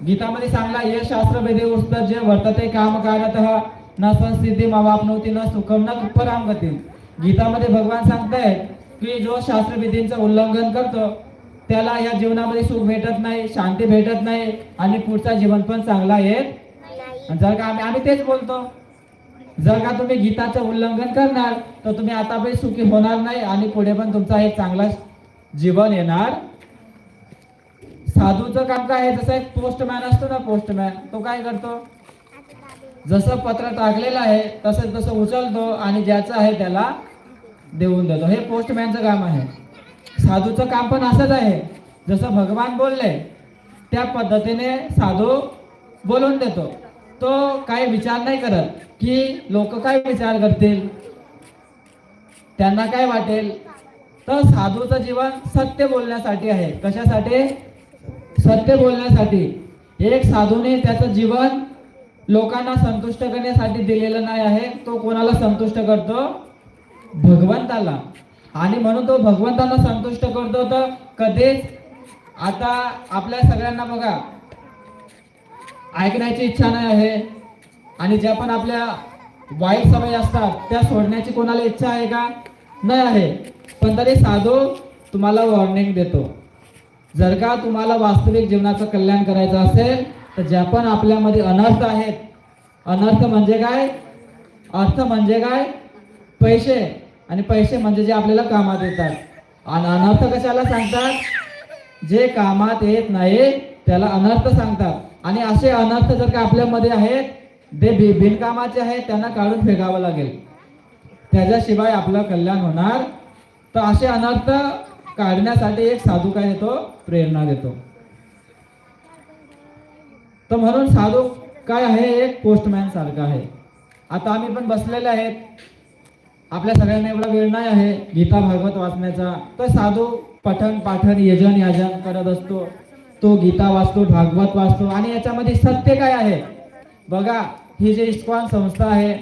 A: गीतामध्ये सांगला, ये शास्त्र वेदे उस्तत जे वर्तते कामकारतः न संसिद्धिम अवाप्नोति न सुखम न पराम गतिम. गीतामध्ये भगवान सांगतायत की जो शास्त्र विधींचं उल्लंघन करतो त्याला या जीवनामध्ये सुख भेटत नाही, शांती भेटत नाही आणि पुढचा जीवन पण चांगला येत. जर का आम्ही तेच बोलतो, जर का तुम्ही गीताचं उल्लंघन करणार तर तुम्ही आता पण सुखी होणार नाही आणि पुढे पण तुमचा एक चांगला जीवन येणार. साधूचं काम काय आहे, जसं एक पोस्टमॅन असतो ना, पोस्टमॅन तो काय करतो, जसं पत्र टाकलेलं आहे तसं तसं उचलतो आणि ज्याचं आहे त्याला देऊन देतो. हे पोस्टमॅनचं काम आहे. साधूचं काम पण असंच आहे, जसं भगवान बोलले त्या पद्धतीने साधू बोलून देतो. तो काही विचार नाही करत की लोक काय विचार करतील, त्यांना काय वाटेल. तर साधूचं जीवन सत्य बोलण्यासाठी आहे. कशासाठी, सत्य बोलण्यासाठी. एक साधूने त्याचं जीवन लोकांना संतुष्ट करण्यासाठी दिलेलं नाही आहे, तो कोणाला संतुष्ट करतो, भगवंताला. आणि म्हणून तो भगवंताला संतुष्ट करतो. तर कधीच आता आपल्या सगळ्यांना बघा ऐकण्याची इच्छा नाही आहे आणि ज्या पण आपल्या वाईट सवयी असतात त्या सोडण्याची कोणाला इच्छा आहे का, नाही आहे. पण तरी साधू तुम्हाला वॉर्निंग देतो, जर का तुम्हाला वास्तविक जीवनाचं कल्याण करायचं असेल तर ज्या पण आपल्यामध्ये अनर्थ आहेत, अनर्थ म्हणजे काय, अर्थ म्हणजे काय, पैसे, आणि पैसे म्हणजे जे आपल्याला कामात येतात. आणि अनर्थ कशाला सांगतात, जे कामात येत नाही त्याला अनर्थ सांगतात. आणि असे अनर्थ जर का आपल्यामध्ये आहेत, जे बिनकामाचे आहेत, त्यांना काढून फेकावं लागेल, त्याच्याशिवाय आपलं कल्याण होणार. तर असे अनर्थ काढण्यासाठी एक साधू काय देतो, प्रेरणा देतो. तर म्हणून साधू काय आहे, एक पोस्टमॅन सारखा आहे. आता आम्ही पण बसलेले आहेत, आपल्या सगळ्यांना एवढा वेळ नाही आहे गीता भागवत वाचण्याचा. तर साधू पठण पाठन यजन याजन करत असतो, तो गीता वाचतो, भागवत वाचतो. आणि याच्यामध्ये सत्य काय आहे बघा, ही जी इस्कॉन संस्था आहे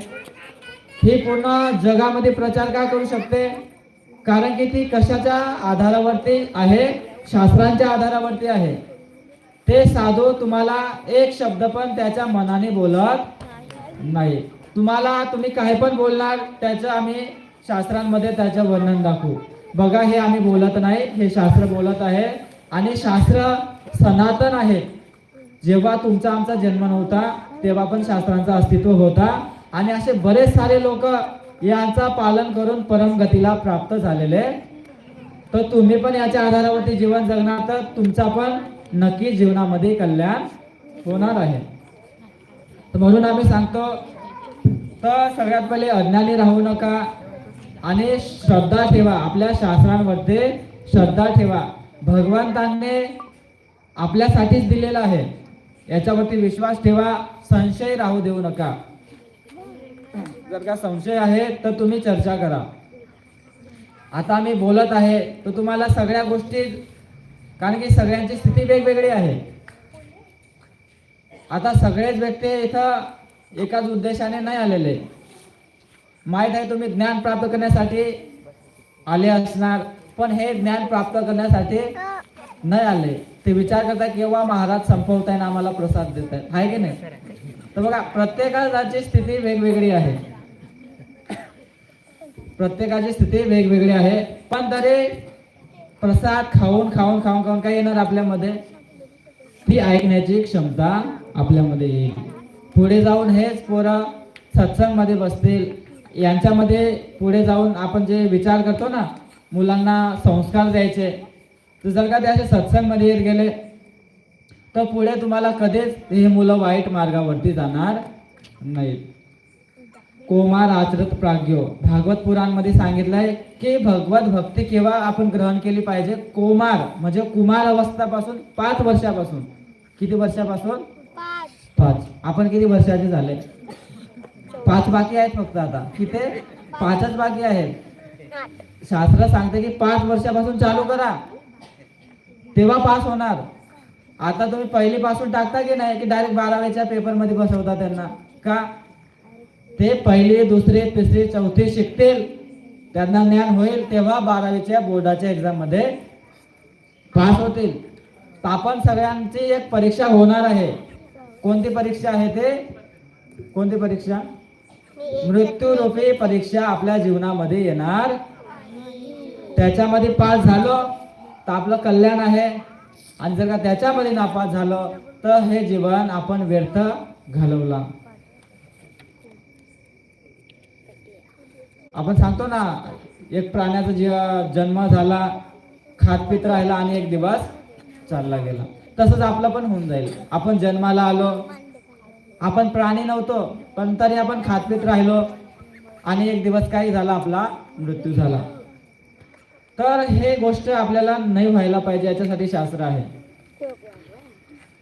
A: ही पूर्ण जगामध्ये प्रचार का करू शकते, कारण की ती कशाच्या आधारावरती आहे, शास्त्रांच्या आधारावरती आहे. ते साधू तुम्हाला एक शब्द पण त्याच्या मनाने बोलत नाही. तुम्ही काही पण बोलणार त्याचं आम्ही शास्त्रांमध्ये त्याचं वर्णन दाखवू. बघा हे आम्ही बोलत नाही, हे शास्त्र बोलत आहे. आणि शास्त्र सनातन आहे. जेव्हा तुमचा आमचा जन्म नव्हता तेव्हा पण शास्त्रांचं अस्तित्व होता. आणि असे बरेच सारे लोक यांचा पालन करून परमगतीला प्राप्त झालेले. तर तुम्ही पण याच्या आधारावरती जीवन जगणार तर तुमचा पण नक्की जीवनामध्ये कल्याण होणार आहे. तर म्हणून आम्ही सांगतो, तर सगळ्यात पहिले अज्ञानी राहू नका आणि श्रद्धा ठेवा. आपल्या शास्त्रांमध्ये श्रद्धा ठेवा. भगवंतांनी आपल्यासाठीच दिलेला आहे, याच्यावरती विश्वास ठेवा. संशय राहू देऊ नका. जर का संशय आहे तर तुम्ही चर्चा करा. आता मी बोलत आहे तर तुम्हाला सगळ्या गोष्टी, कारण की सगळ्यांची स्थिती वेगवेगळी आहे. आता सगळेच व्यक्ती इथं एकाच उद्देशाने नाही आलेले. माहीत आहे तुम्ही ज्ञान प्राप्त करण्यासाठी आले असणार, पण हे ज्ञान प्राप्त करण्यासाठी नाही आले. ते विचार करतात केव्हा महाराज संपवताय ना आम्हाला प्रसाद देत आहे की नाही. तर बघा, प्रत्येकाची स्थिती वेगवेगळी आहे. प्रत्येकाची स्थिती वेगवेगळी आहे, पण तरी प्रसाद खाऊन खाऊन खाऊन खाऊन काय येणार आपल्यामध्ये, ती ऐकण्याची क्षमता आपल्यामध्ये येईल. पुढे जाऊन हेच पोरं सत्संगमध्ये बसतील. यांच्यामध्ये पुढे जाऊन आपण जे विचार करतो ना, मुलांना संस्कार द्यायचे, तर जर का ते असे सत्संगमध्ये येत गेले तर पुढे तुम्हाला कधीच हे मुलं वाईट मार्गावरती जाणार नाही. कोमार आचरत प्राज्ञो, भागवत पुराणमध्ये सांगितलंय की भगवत भक्ती केव्हा आपण ग्रहण केली पाहिजे. कोमार म्हणजे कुमार अवस्थापासून 5 वर्षापासून. किती वर्षापासून? 5. आपण किती वर्षाचे झाले? 5 बाकी आहेत फक्त. आता किती? 5च बाकी आहेत. शास्त्र सांगते की 5 वर्षापासून चालू करा, तेव्हा पास होणार. आता तुम्ही पहिलीपासून टाकता की नाही, की डायरेक्ट 12वीच्या पेपरमध्ये बसवता त्यांना का? ते पहिली, दुसरी, तिसरी, चौथी शिकतील, त्यांना ज्ञान होईल, तेव्हा 12वीच्या बोर्डाच्या एक्झाम मध्ये पास होतील. तर आपण सगळ्यांची एक परीक्षा होणार आहे. कोणती परीक्षा आहे ते? कोणती परीक्षा? मृत्यूरूपी परीक्षा आपल्या जीवनामध्ये येणार. त्याच्यामध्ये पास झालो तर आपलं कल्याण आहे, आणि जर का त्याच्यामध्ये नापास झालं तर हे जीवन आपण व्यर्थ घालवला. आपण सांगतो ना, एक प्राण्याचा जन्म झाला, खात पित राहिला आणि एक दिवस चालला गेला. तसंच आपलं पण होऊन जाईल. आपण जन्माला आलो, आपण प्राणी नव्हतो, पण तरी आपण खात पित राहिलो आणि एक दिवस काय झाला, आपला मृत्यू झाला. तर हे गोष्ट आपल्याला नाही व्हायला पाहिजे, याच्यासाठी शास्त्र आहे.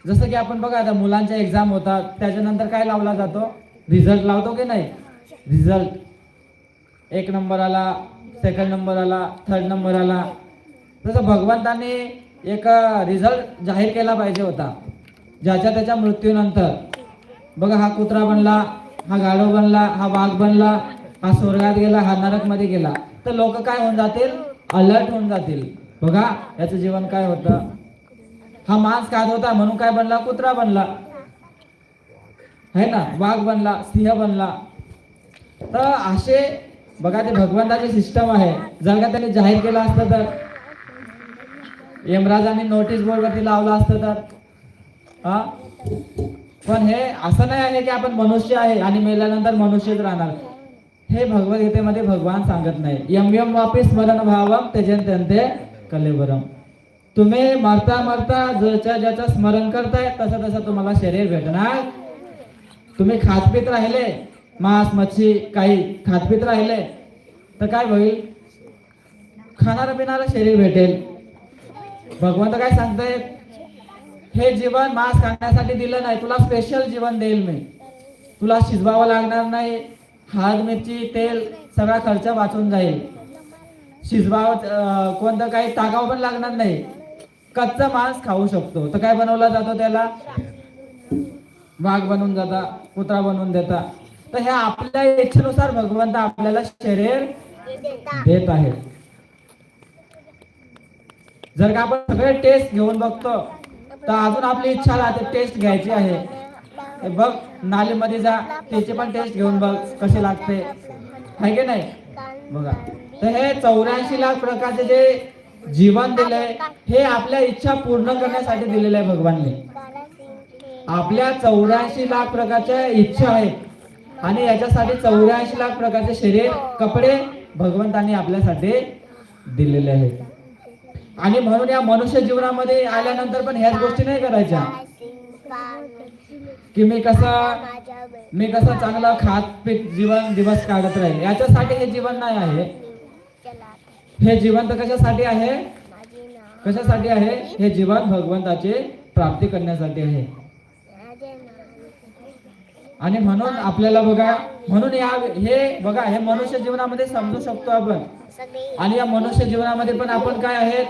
A: जसं की आपण बघा, आता मुलांच्या एक्झाम होतात, त्याच्यानंतर काय लावला जातो? रिझल्ट लावतो की नाही? रिझल्ट 1 नंबर आला, 2nd नंबर आला, 3rd नंबर आला. तसं भगवंतांनी एक रिझल्ट जाहीर केला पाहिजे होता, ज्याच्या त्याच्या मृत्यूनंतर. बघा, हा कुत्रा बनला, हा गाढव बनला, हा वाघ बनला, हा स्वर्गात गेला, हा नरकमध्ये गेला, तर लोक काय होऊन जातील? अलर्ट होऊन जातील. बघा याचं जीवन काय होतं. हा मांस खात होता म्हणून काय बनला? कुत्रा बनला, है ना, वाघ बनला, सिंह बनला. तर असे बघा, ते भगवंताची सिस्टम आहे. जर का त्यांनी जाहीर केलं असतं तर, यमराजांनी नोटीस बोर्डवरती लावलं असतं तर, हा. पण हे असं नाही आहे की आपण मनुष्य आहे आणि मेल्यानंतर मनुष्यच राहणार. हे भगवद्गीतेमध्ये भगवान सांगत नाही. यम यम वापी स्मरण भावम त्यजन्ते कलेवरम. तुम्ही मरता मरता ज्याचं स्मरण करताय तसं तसं तुम्हाला शरीर भेटणार. तुम्ही खातपीत राहिले, मांस मच्छी काही खातपीत राहिले तर काय होईल? खाणारं पिणारं शरीर भेटेल. भगवंत काय सांगताय? हे जीवन मांस खाण्यासाठी दिलं नाही, तुला स्पेशल जीवन देईल मी. तुला शिजवावं लागणार नाही, हळद मिरची तेल सगळा खर्च वाचून जाईल. शिजवावं कोणतं काही टाकावं पण लागणार नाही. कच्चा मांस खाऊ शकतो. तर काय बनवला जातो त्याला? वाघ बनवून जाता, कुत्रा बनवून देता. तर ह्या आपल्या इच्छेनुसार भगवंत आपल्याला शरीर देत आहे. जर का आपण सगळे टेस्ट घेऊन बघतो तर अजून आपली इच्छा राहते टेस्ट घ्यायची आहे. बघ, नालीमध्ये जा, त्याची पण टेस्ट घेऊन बघ कशी लागते, आहे की नाही? बघा, तर हे 84 लाख प्रकारचे जे जीवन दिलंय, हे आपल्या इच्छा पूर्ण करण्यासाठी दिलेलं आहे भगवानने. आपल्या 84 लाख प्रकारच्या इच्छा आहेत आणि याच्यासाठी 84 लाख प्रकारचे शरीर, कपडे भगवंतांनी आपल्यासाठी दिलेले आहेत. आणि म्हणून या मनुष्य जीवनामध्ये आल्यानंतर पण ह्याच गोष्टी नाही करायच्या की मी कसं चांगलं खात पीत जीवन दिवस काढत राहील. याच्यासाठी हे जीवन नाही आहे. हे जीवन तर कशासाठी आहे? कशासाठी आहे हे जीवन? भगवंताची प्राप्ती करण्यासाठी आहे. आणि म्हणून आपल्याला बघा, म्हणून हे बघा, हे मनुष्य जीवनामध्ये समजू शकतो आपण. आणि या मनुष्य जीवनामध्ये पण आपण काय आहेत?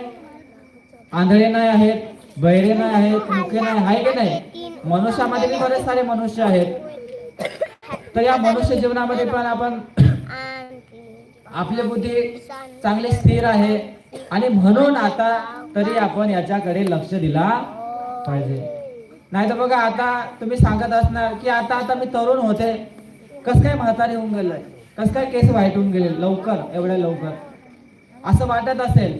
A: आंधळे नाही आहेत, बहिरे नाही आहेत, मुके नाही आहे की नाही? मनुष्यामध्ये बी बरेच सारे मनुष्य आहेत. तर या मनुष्य जीवनामध्ये पण आपण आपली बुद्धी चांगली स्थिर आहे. आणि म्हणून आता तरी आपण याच्याकडे लक्ष दिला पाहिजे. नाही तर बघा, आता तुम्ही सांगत असणार की आता मी तरुण होते, कस काय म्हातारे होऊन गेलोय, कस काय केस वाईट होऊन गेले लवकर, एवढ्या लवकर, असं वाटत असेल.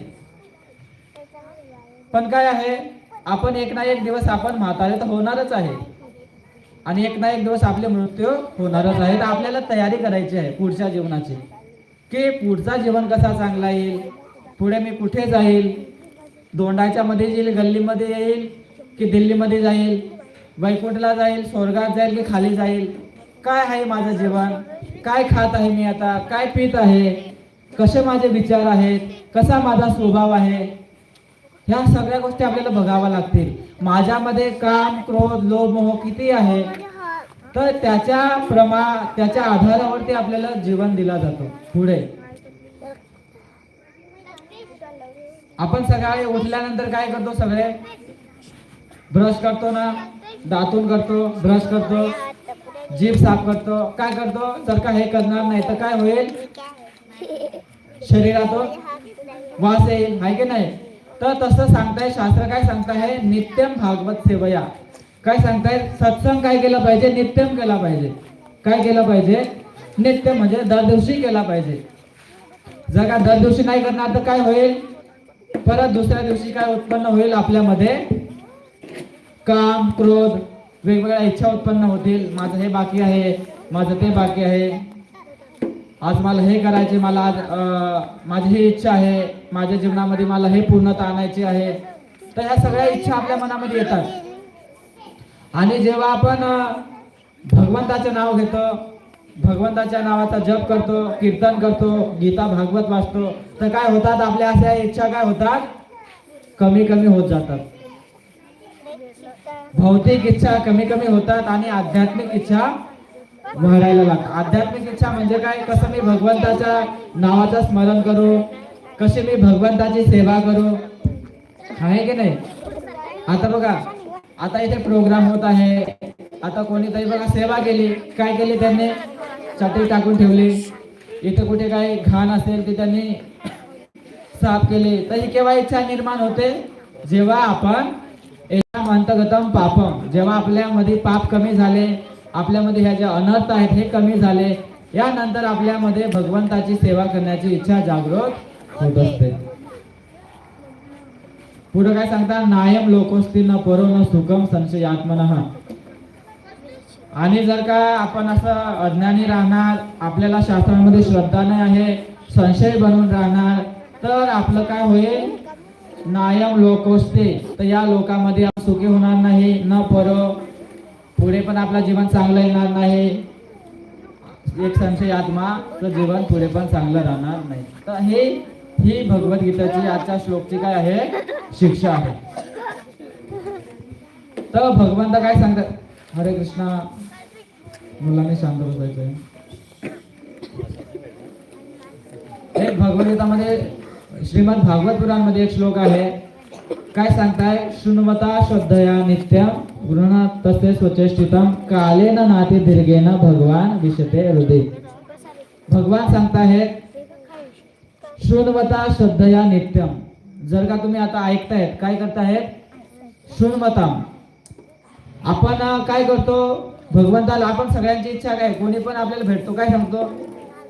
A: पण काय आहे, आपण एक ना एक दिवस आपण म्हातारे तर होणारच आहे. आणि एक ना एक दिवस आपले मृत्यू होणारच आहे. तर आपल्याला तयारी करायची आहे पुढच्या जीवनाची, की पुढचा जीवन कसा चांगला येईल, पुढे मी कुठे जाईल, दोंडाच्या मध्ये येईल, गल्लीमध्ये येईल की दिल्लीमध्ये जाईल, वैकुंठला जाईल, स्वर्गात जाईल की खाली जाईल, काय आहे माझं जीवन, काय खात आहे मी आता, काय पित आहे, कसे माझे विचार आहेत, कसा माझा स्वभाव आहे, ह्या सगळ्या गोष्टी आपल्याला बघाव्या लागतील. माझ्यामध्ये काम, क्रोध, लोभ, मोह किती आहे, तर त्याच्या आधारावरती आपल्याला जीवन दिला जातो. पुढे आपण सकाळी उठल्यानंतर काय करतो? सगळे ब्रश करतो ना, दातून करतो, ब्रश करतो, जीभ साफ करतो. काय करतो? जर का हे करणार नाही तर काय होईल? शरीरातून वास येईल, आहे की नाही? तर तसं सांगताय शास्त्र. काय सांगताय? नित्यम भागवत सेवया. काय सांगताय? सत्संग काय केला पाहिजे? नित्यम केला पाहिजे. काय केलं पाहिजे? नित्य म्हणजे दर दिवशी केला पाहिजे. जर का दर दिवशी नाही करणार तर काय होईल? परत दुसऱ्या दिवशी काय उत्पन्न होईल? आपल्यामध्ये काम, क्रोध, वेगवेगळ्या इच्छा उत्पन्न होतील. माझं हे बाकी आहे, माझं ते बाकी आहे, आज मला हे करायचे, मला आज माझी ही इच्छा आहे, माझ्या जीवनामध्ये मला हे पूर्णता आणायची आहे. तर ह्या सगळ्या इच्छा आपल्या मनामध्ये येतात. आणि जेव्हा आपण भगवंताचे नाव घेतो, भगवंताच्या नावाचा जप करतो, कीर्तन करतो, गीता भागवत वाचतो, तर काय होतात? आपल्या अशा इच्छा काय होतात? कमी कमी होत जातात. भौतिक इच्छा कमी कमी होतात आणि आध्यात्मिक इच्छा वाढायला लागतात. आध्यात्मिक इच्छा म्हणजे काय? कसं मी भगवंताच्या नावाचं स्मरण करू, कशी मी भगवंताची सेवा करू, आहे की नाही? आता बघा, आता इथे प्रोग्राम होत आहे, आता कोणीतरी बघा सेवा केली. काय केली त्यांनी? चटई टाकून ठेवली. इथे कुठे काही घाण असेल ते त्यांनी साफ केले. तर ही केव्हा इच्छा निर्माण होते? जेव्हा आपण अंतगतम पापम, जेव्हा आपल्यामध्ये पाप कमी झाले, आपल्यामध्ये ह्या ज्या अनर्थ आहेत हे कमी झाले, यानंतर आपल्यामध्ये भगवंताची सेवा करण्याची इच्छा जागृत होत असते. पुढे काय सांगता? नायम लोकोस्ती न परो न सुखम संशयात्मनः. आणि जर का आपण असं अज्ञानी राहणार, आपल्याला शास्त्रांमध्ये श्रद्धा नाही आहे, संशय बनून राहणार, तर आपलं काय होईल? नायम लोकोस्ते, तर या लोकामध्ये आपण सुखी होणार नाही. न परो, पुढे पण आपलं जीवन चांगलं येणार नाही. एक संशय आत्माचं जीवन पुढे पण चांगलं राहणार नाही. तर ही भगवद्गीतेची आजच्या श्लोकची काय आहे? शिक्षा आहे. तर भगवंत काय सांगतात? हरे कृष्णा, मुलांनी शांत बसायचंय. एक भगवद्गीतामध्ये श्रीमद भागवत पुराणमध्ये एक श्लोक आहे. काय सांगताय? शृण्वता श्रद्धया नित्यम गृह्णात तसे स्वचेष्टितम कालेन नाती दीर्घेन भगवान विशते हृदय. भगवान सांगताय शृण्वता श्रद्धया नित्यम. जर का तुम्ही आता ऐकतायत, काय करतायत? शृण्वताम. आपण काय करतो? भगवंताला आपण सगळ्यांची इच्छा काय? कोणी पण आपल्याला भेटतो, काय सांगतो?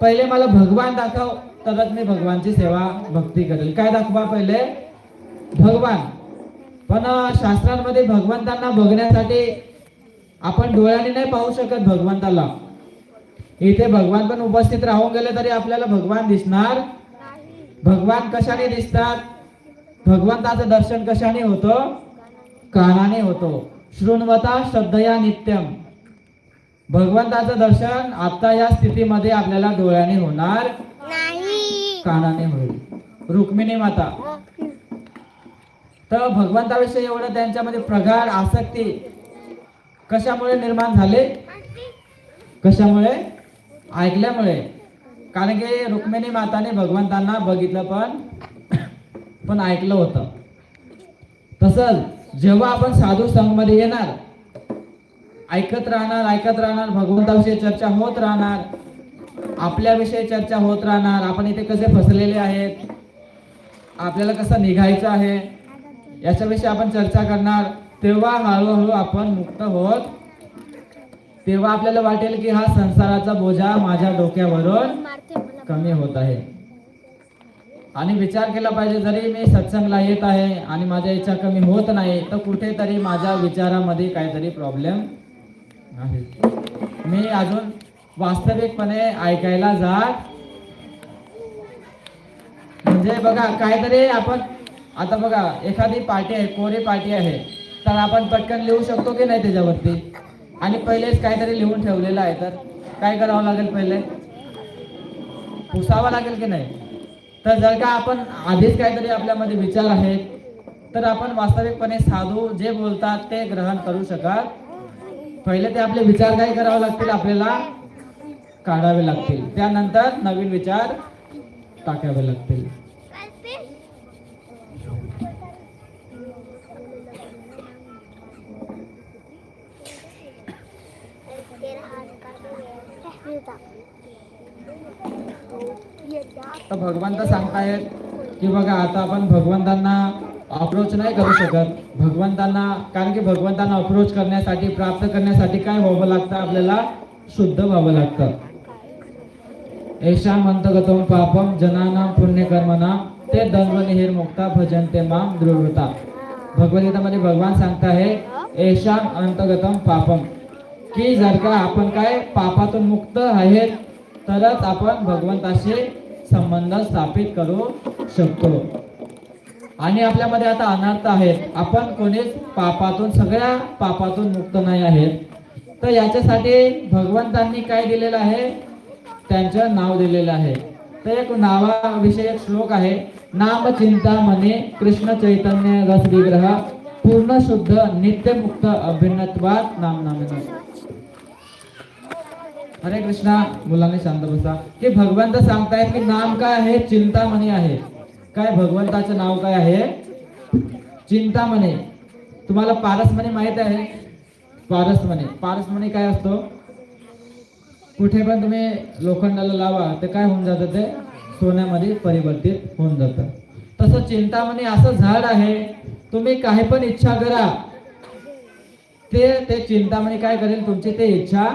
A: पहिले मला भगवान दाखव, तरच मी भगवानची सेवा भक्ती करेल. काय दाखवा? पहिले भगवान. पण शास्त्रांमध्ये भगवंतांना बघण्यासाठी आपण डोळ्याने नाही पाहू शकत भगवंताला. इथे भगवान पण उपस्थित राहून गेले तरी आपल्याला भगवान दिसणार. भगवान कशाने दिसतात? भगवंताचं दर्शन कशाने होतं? कानाने होतो. शृण्वता श्रद्धया नित्यम. भगवंताचं दर्शन आता या स्थितीमध्ये आपल्याला डोळ्याने होणार
C: नाही.
A: कानाने होईल. रुक्मिणी माता तर भगवंताविषयी एवढं त्यांच्यामध्ये प्रगाढ आसक्ती कशामुळे निर्माण झाले? कशामुळे? ऐकल्यामुळे. कारण की रुक्मिणी माताने भगवंतांना बघितलं पण ऐकलं होतं. तसंच जेव्हा आपण साधू संघ मध्ये येणार, ऐकत राहणार, भगवंताविषयी चर्चा होत राहणार, आपल्याविषयी चर्चा होत राहणार, आपण इथे कसे फसलेले आहेत, आपल्याला कसं निघायचं आहे याच्याविषयी आपण चर्चा करणार, तेव्हा हळूहळू आपण मुक्त होत, तेव्हा आपल्याला वाटेल की हा संसाराचा बोजा माझ्या डोक्यावरून कमी होत आहे. आणि विचार केला पाहिजे, जरी मी सत्संगला येत आहे आणि माझ्या इच्छा कमी होत नाही, तर कुठेतरी माझ्या विचारामध्ये काहीतरी प्रॉब्लेम आहे. मी अजून वास्तविकपणे ऐकायला जात म्हणजे बघा काहीतरी आपण आता बघा एखादी पार्टी आहे, कोरी पार्टी आहे, तर आपण पटकन लिहू शकतो की नाही त्याच्यावरती? आणि पहिलेच काहीतरी लिहून ठेवलेलं आहे तर काय करावं लागेल? पहिले पुसावं लागेल की नाही? तर जर का आपण आधीच काहीतरी आपल्यामध्ये विचार आहेत, तर आपण वास्तविकपणे साधू जे बोलतात ते ग्रहण करू शकत. पहिले ते आपले विचार काय करावे लागतील? आपल्याला काढावे लागतील. त्यानंतर नवीन विचार टाकावे लागतील. तर भगवंत सांगतायत की बघा आता आपण भगवंतांना अप्रोच नाही करू शकत. भगवंतांना कारण की भगवंतांना अप्रोच करण्यासाठी, प्राप्त करण्यासाठी काय व्हावं लागतं? आपल्याला शुद्ध व्हावं लागतं. येषाम अंतगतम पापम जनानां पुण्यकर्मणां ते दंडनिर् मुक्ता भजन्ते मां दृढता. भगवद्गीतामध्ये भगवान सांगताय येषाम अंतगतम पापम, की जर का आपण काय पापातून मुक्त आहेत तरच आपण भगवंताशी संबंध स्थापित करू शकतो. आणि आपल्यामध्ये आता अनर्थ आहेत, आपण कोणीच पापातून, सगळ्या पापातून मुक्त नाही आहेत. तर याच्यासाठी भगवंतांनी काय दिलेलं आहे? त्यांचं नाव दिलेलं आहे. तर एक नावाविषयी एक श्लोक आहे, नाम चिंतामणी कृष्ण चैतन्य रस विग्रह पूर्ण शुद्ध नित्य मुक्त अभिन्नत्वात नाम नामेन. हरे कृष्णा. मुलांनी शांत बसा. की भगवंत सांगतायत की नाम काय आहे? चिंतामणी आहे. काय? भगवंताचं नाव काय आहे? चिंतामणी. तुम्हाला पारसमणी माहित आहे? पारसमणी काय असतो? कुठे पण तुम्ही लोखंडाला लावा ते काय होऊन जातं? ते सोन्यामध्ये परिवर्तित होऊन जातं. तसं चिंतामणी असं झाड आहे, तुम्ही काही पण इच्छा करा ते चिंतामणी काय करेल? तुमची ते इच्छा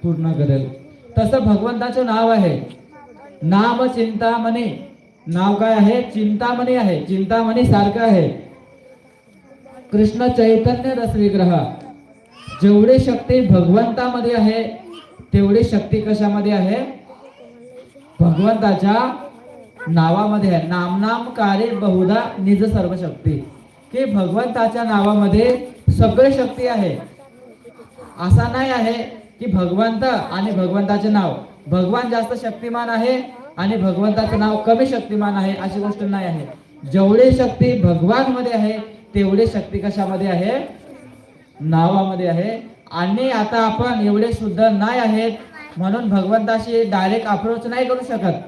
A: पूर्ण करेल. तसं भगवंताचं नाव आहे नाम चिंतामणी. नाव काय आहे? चिंतामणी आहे. चिंतामणी सारखं आहे. कृष्ण चैतन्य रस विग्रह. जेवढी शक्ती भगवंतामध्ये आहे तेवढी शक्ती कशामध्ये आहे? भगवंताच्या नावामध्ये आहे. नाम कार्य बहुधा निज सर्व शक्ती. की भगवंताच्या नावामध्ये सगळी शक्ती आहे. असा नाही आहे की भगवंत आणि भगवंताचे नाव, भगवान जास्त शक्तिमान आहे आणि भगवंताचं नाव कमी शक्तिमान आहे, अशी गोष्ट नाही आहे. जेवढी शक्ती भगवान मध्ये आहे तेवढी शक्ती कशामध्ये आहे? नावामध्ये आहे. आणि आता आपण एवढे शुद्ध नाही आहेत म्हणून भगवंताशी डायरेक्ट अप्रोच नाही करू शकत.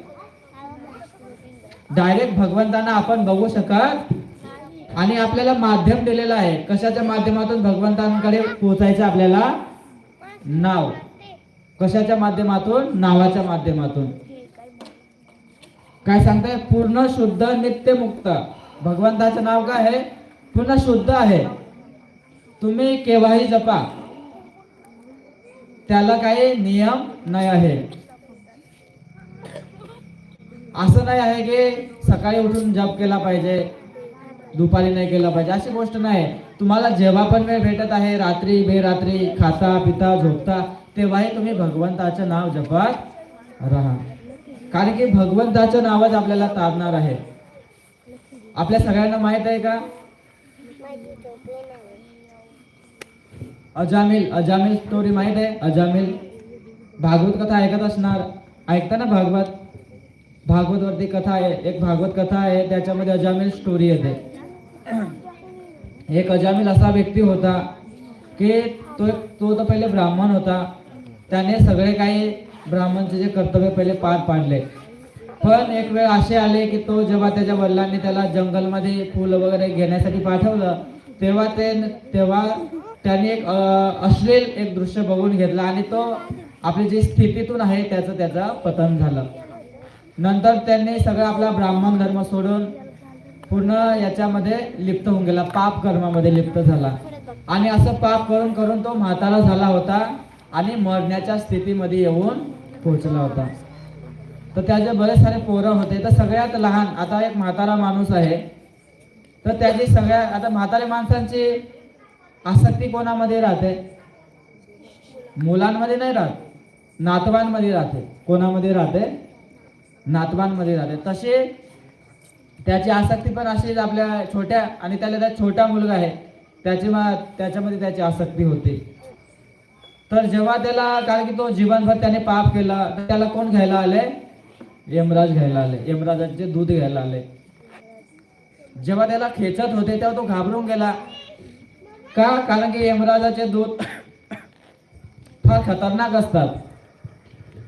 A: डायरेक्ट भगवंतांना आपण बघू शकत. आणि आपल्याला माध्यम दिलेलं आहे. कशाच्या माध्यमातून भगवंतांकडे पोहोचायचं? आपल्याला नाव. कशाच्या माध्यमातून? नावाच्या माध्यमातून. काय सांगताय? पूर्ण शुद्ध नित्य मुक्त. भगवंताचं नाव काय आहे? पूर्ण शुद्ध आहे. तुम्ही केव्हाही जपा, त्याला काही नियम नाही आहे. असं नाही आहे की सकाळी उठून जप केला पाहिजे, दुपारी नाही केला पाहिजे, अशी गोष्ट नाही. तुम्हाला जेव्हा पण वेळ भेटत आहे, रात्री बेरात्री, खाता पिता झोपता, तेव्हाही तुम्ही भगवंताचं नाव जपत राहा. कारण की भगवंताचं नावच आपल्याला तारणार आहे. आपल्या सगळ्यांना माहित आहे का? अजामिल स्टोरी माहित आहे? अजामिल भागवत कथा ऐकत असणार, ऐकता ना भागवत वरती कथा आहे, एक भागवत कथा आहे, त्याच्यामध्ये अजामिल स्टोरी येते. एक अजामिल असा व्यक्ती होता की तो तर पहिले ब्राह्मण होता. त्याने सगळे काही ब्राह्मणचे जे कर्तव्य पहिले पार पाडले. पण एक वेळ असे आले की तो जेव्हा त्याच्या वडिलांनी त्याला जंगलमध्ये फुल वगैरे घेण्यासाठी पाठवलं, तेव्हा त्याने एक अश्लील एक दृश्य बघून घेतलं आणि तो आपली जी स्थितीतून आहे त्याचं पतन झालं. नंतर त्यांनी सगळं आपला ब्राह्मण धर्म सोडून पूर्ण याच्यामध्ये लिप्त होऊन गेला, पाप कर्मामध्ये लिप्त झाला. आणि असं पाप करून करून तो म्हातारा झाला होता आणि मरण्याच्या स्थितीमध्ये येऊन पोहोचला होता. तर त्याचे बरेच सारे पोरं होते. तर सगळ्यात लहान आता एक म्हातारा माणूस आहे. तर त्याची आता म्हातारे माणसांची आसक्ती कोणामध्ये राहते? मुलांमध्ये नाही राहत, नातवांमध्ये राहते. कोणामध्ये राहते? नातवांमध्ये राहते. तसे त्याची आसक्ती पण अशीच आपल्या छोट्या, आणि त्याला छोटा मुलगा आहे त्याच्यामध्ये त्याची आसक्ती होती. तर जेव्हा त्याला, कारण की तो जीवनभर त्याने पाप केला, तर त्याला कोण घ्यायला आले? यमराज घ्यायला आले, यमराजांचे दूध घ्यायला आले. जेव्हा त्याला खेचत होते तेव्हा तो घाबरून गेला. का? कारण की यमराजाचे दूध फार खतरनाक असतात.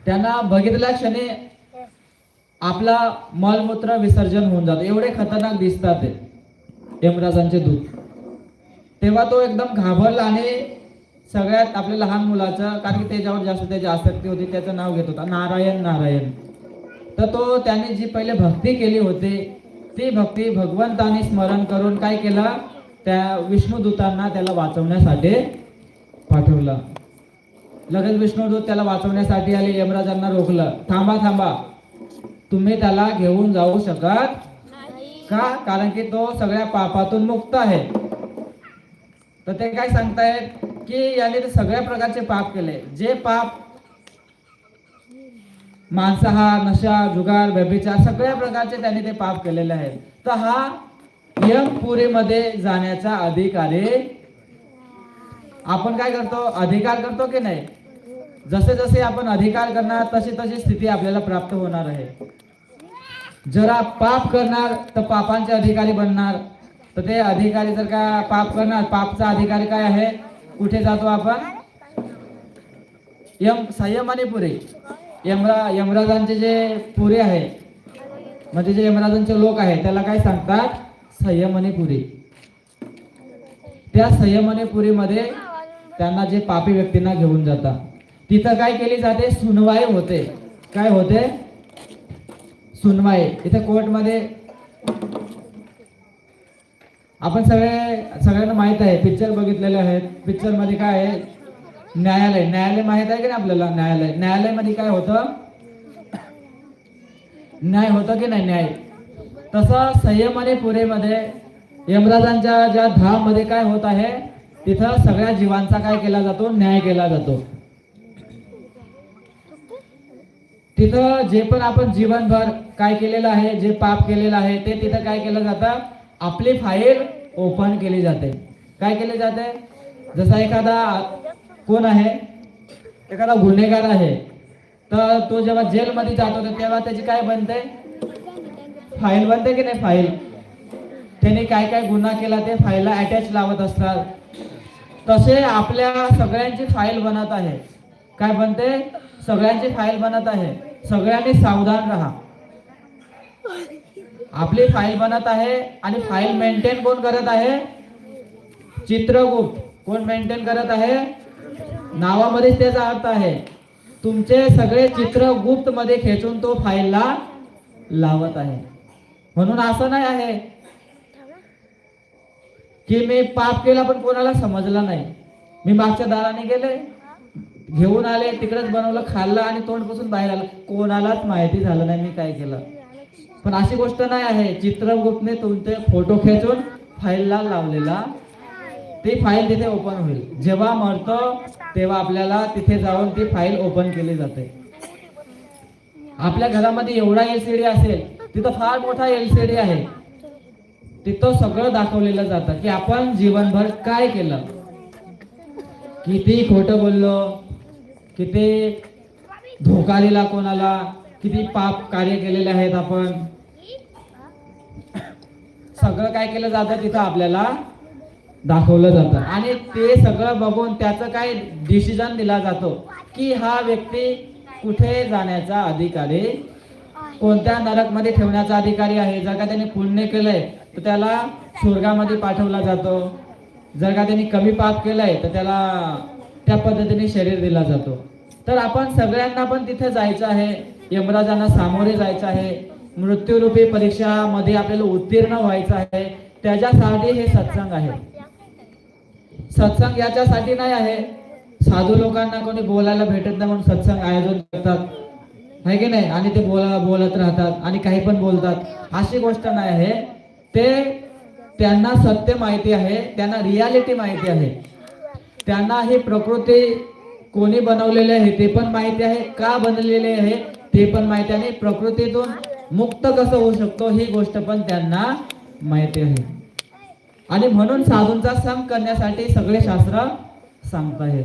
A: त्यांना बघितल्या क्षणी आपला मलमूत्र विसर्जन होऊन जातं, एवढे खतरनाक दिसतात ते यमराजांचे दूध. तेव्हा तो एकदम घाबरला आणि सगळ्यात आपल्या लहान मुलाचं, कारण की त्याच्यावर जास्त त्याची आसक्ती होती, त्याचं नाव घेत होता नारायण नारायण. तर तो त्याने जी पहिले भक्ती केली होती ती भक्ती भगवंताने स्मरण करून काय केलं? त्या विष्णुदूतांना त्याला वाचवण्यासाठी पाठवलं. लगेच विष्णुदूत त्याला वाचवण्यासाठी आले. यमराजांना रोखलं, थांबा, तुम्ही त्याला घेऊन जाऊ शकत का? कारण की तो सगळ्या पापातून मुक्त आहे. तर ते काय सांगतायत की याने तर सगळ्या प्रकारचे पाप केले. जे पाप मांसाहार, नशा, जुगार, व्यभिचार सगळ्या प्रकारचे त्यांनी ते पाप केलेले आहेत. तर हा यमपुरीमध्ये जाण्याचा अधिकारी आपण काय करतो? अधिकार करतो की नाही? जसे जसे आपण अधिकार करणार तशी तशी स्थिती आपल्याला प्राप्त होणार आहे. जरा पाप करणार तर पापांचे अधिकारी बनणार. तर ते अधिकारी जर का पाप करणार, पापचा अधिकारी काय आहे? कुठे जातो आपण? संयमाने पुरी. यमराजांचे जे पुरी आहे, म्हणजे जे यमराजांचे लोक आहे त्याला काय सांगतात? संयमाने पुरी. त्या संयमाने पुरीमध्ये त्यांना जे पापी व्यक्तींना घेऊन जातात. तिथं काय केली जाते? सुनवाई होते. काय होते? सुनवाई. इथे कोर्टमध्ये आपण सगळ्यांना माहित आहे, पिक्चर बघितलेले आहेत. पिक्चर मध्ये काय आहे? न्यायालय माहित आहे की नाही आपल्याला? न्यायालयामध्ये काय होतं? न्याय होतं की नाही? न्याय. तसं संयमाने पुरीमध्ये यमराजांच्या ज्या धाम मध्ये काय होत आहे? तिथं सगळ्या जीवांचा काय केला जातो? न्याय केला जातो. तिथं जे पण आपण जीवनभर काय केलेलं आहे, जे पाप केलेलं आहे ते तिथं काय केलं जातं? आपली फाईल ओपन केली जाते. काय केली जाते? जसा एखादा कोण आहे, एखादा गुन्हेगार आहे, तर तो जेव्हा जेलमध्ये जातो तेव्हा त्याची काय बनते? फाईल बनते की नाही? फाईल. त्याने काय काय गुन्हा केला ते फाईलला अटॅच लावत असतात. तसे आपल्या सगळ्यांची फाईल बनत आहे. काय बनते? सगळ्यांची फाईल बनत आहे. सगळ्यांनी सावधान राहा. आपली फाईल बनत आहे आणि फाईल मेंटेन कोण करत आहे? चित्रगुप्त. कोण मेंटेन करत आहे? नावामध्येच त्याचा अर्थ आहे. तुमचे सगळे चित्र गुप्त मध्ये खेचून तो फाईलला लावत आहे. म्हणून असं नाही आहे की मी पाप केला पण कोणाला समजलं नाही, मी मागच्या दाराने गेले, घेऊन आले, तिकडेच बनवलं, खाल्लं आणि तोंड पुसून बाहेर आलं, कोणालाच माहिती झालं नाही मी काय केलं. पण अशी गोष्ट नाही आहे. चित्रगुप्तने तुमचे फोटो खेचून फाईलला लावलेला, ती फाईल तिथे ओपन होईल. जेव्हा मरतो तेव्हा आपल्याला तिथे जाऊन ती फाईल ओपन केली जाते. आपल्या घरामध्ये एवढा LCD असेल, तिथं फार मोठा LCD आहे. तिथं सगळं दाखवलेलं जातं की आपण जीवनभर काय केलं, किती खोटं बोललो, किती धोका दिला कोणाला, किती पाप कार्य केलेले आहेत आपण, सगळं काय केलं जातं तिथं आपल्याला दाखवलं जातं. आणि ते सगळं बघून त्याचं काय डिसिजन दिला जातो की हा व्यक्ती कुठे जाण्याचा अधिकारी, कोणत्या नरकमध्ये ठेवण्याचा अधिकारी आहे. जर का त्याने पुण्य केलंय तर त्याला स्वर्गामध्ये पाठवला जातो, जर का त्यांनी कमी पाप केलंय तर त्याला त्या पद्धतीने शरीर दिला जातो. तर आपण सगळ्यांना पण तिथे जायचं आहे, यमराजांना सामोरे जायचं आहे, मृत्यूरूपी परीक्षामध्ये आपल्याला उत्तीर्ण व्हायचं आहे. त्याच्यासाठी हे सत्संग आहे. सत्संग याच्यासाठी नाही आहे साधू लोकांना कोणी बोलायला भेटत नाही म्हणून सत्संग आयोजन करतात, आहे की नाही, आणि ते बोलत राहतात आणि काही पण बोलतात, अशी गोष्ट नाही आहे. ते त्यांना सत्य माहिती आहे, त्यांना रियालिटी माहिती आहे, त्यांना ही प्रकृती कोणी बनवलेली आहे ते पण माहिती आहे, का बनलेली आहे ते पण माहिती आहे, आणि प्रकृतीतून मुक्त कसं होऊ शकतो ही गोष्ट पण त्यांना माहिती आहे. आणि म्हणून साधूंचा संग करण्यासाठी सगळे शास्त्र सांगत आहेत.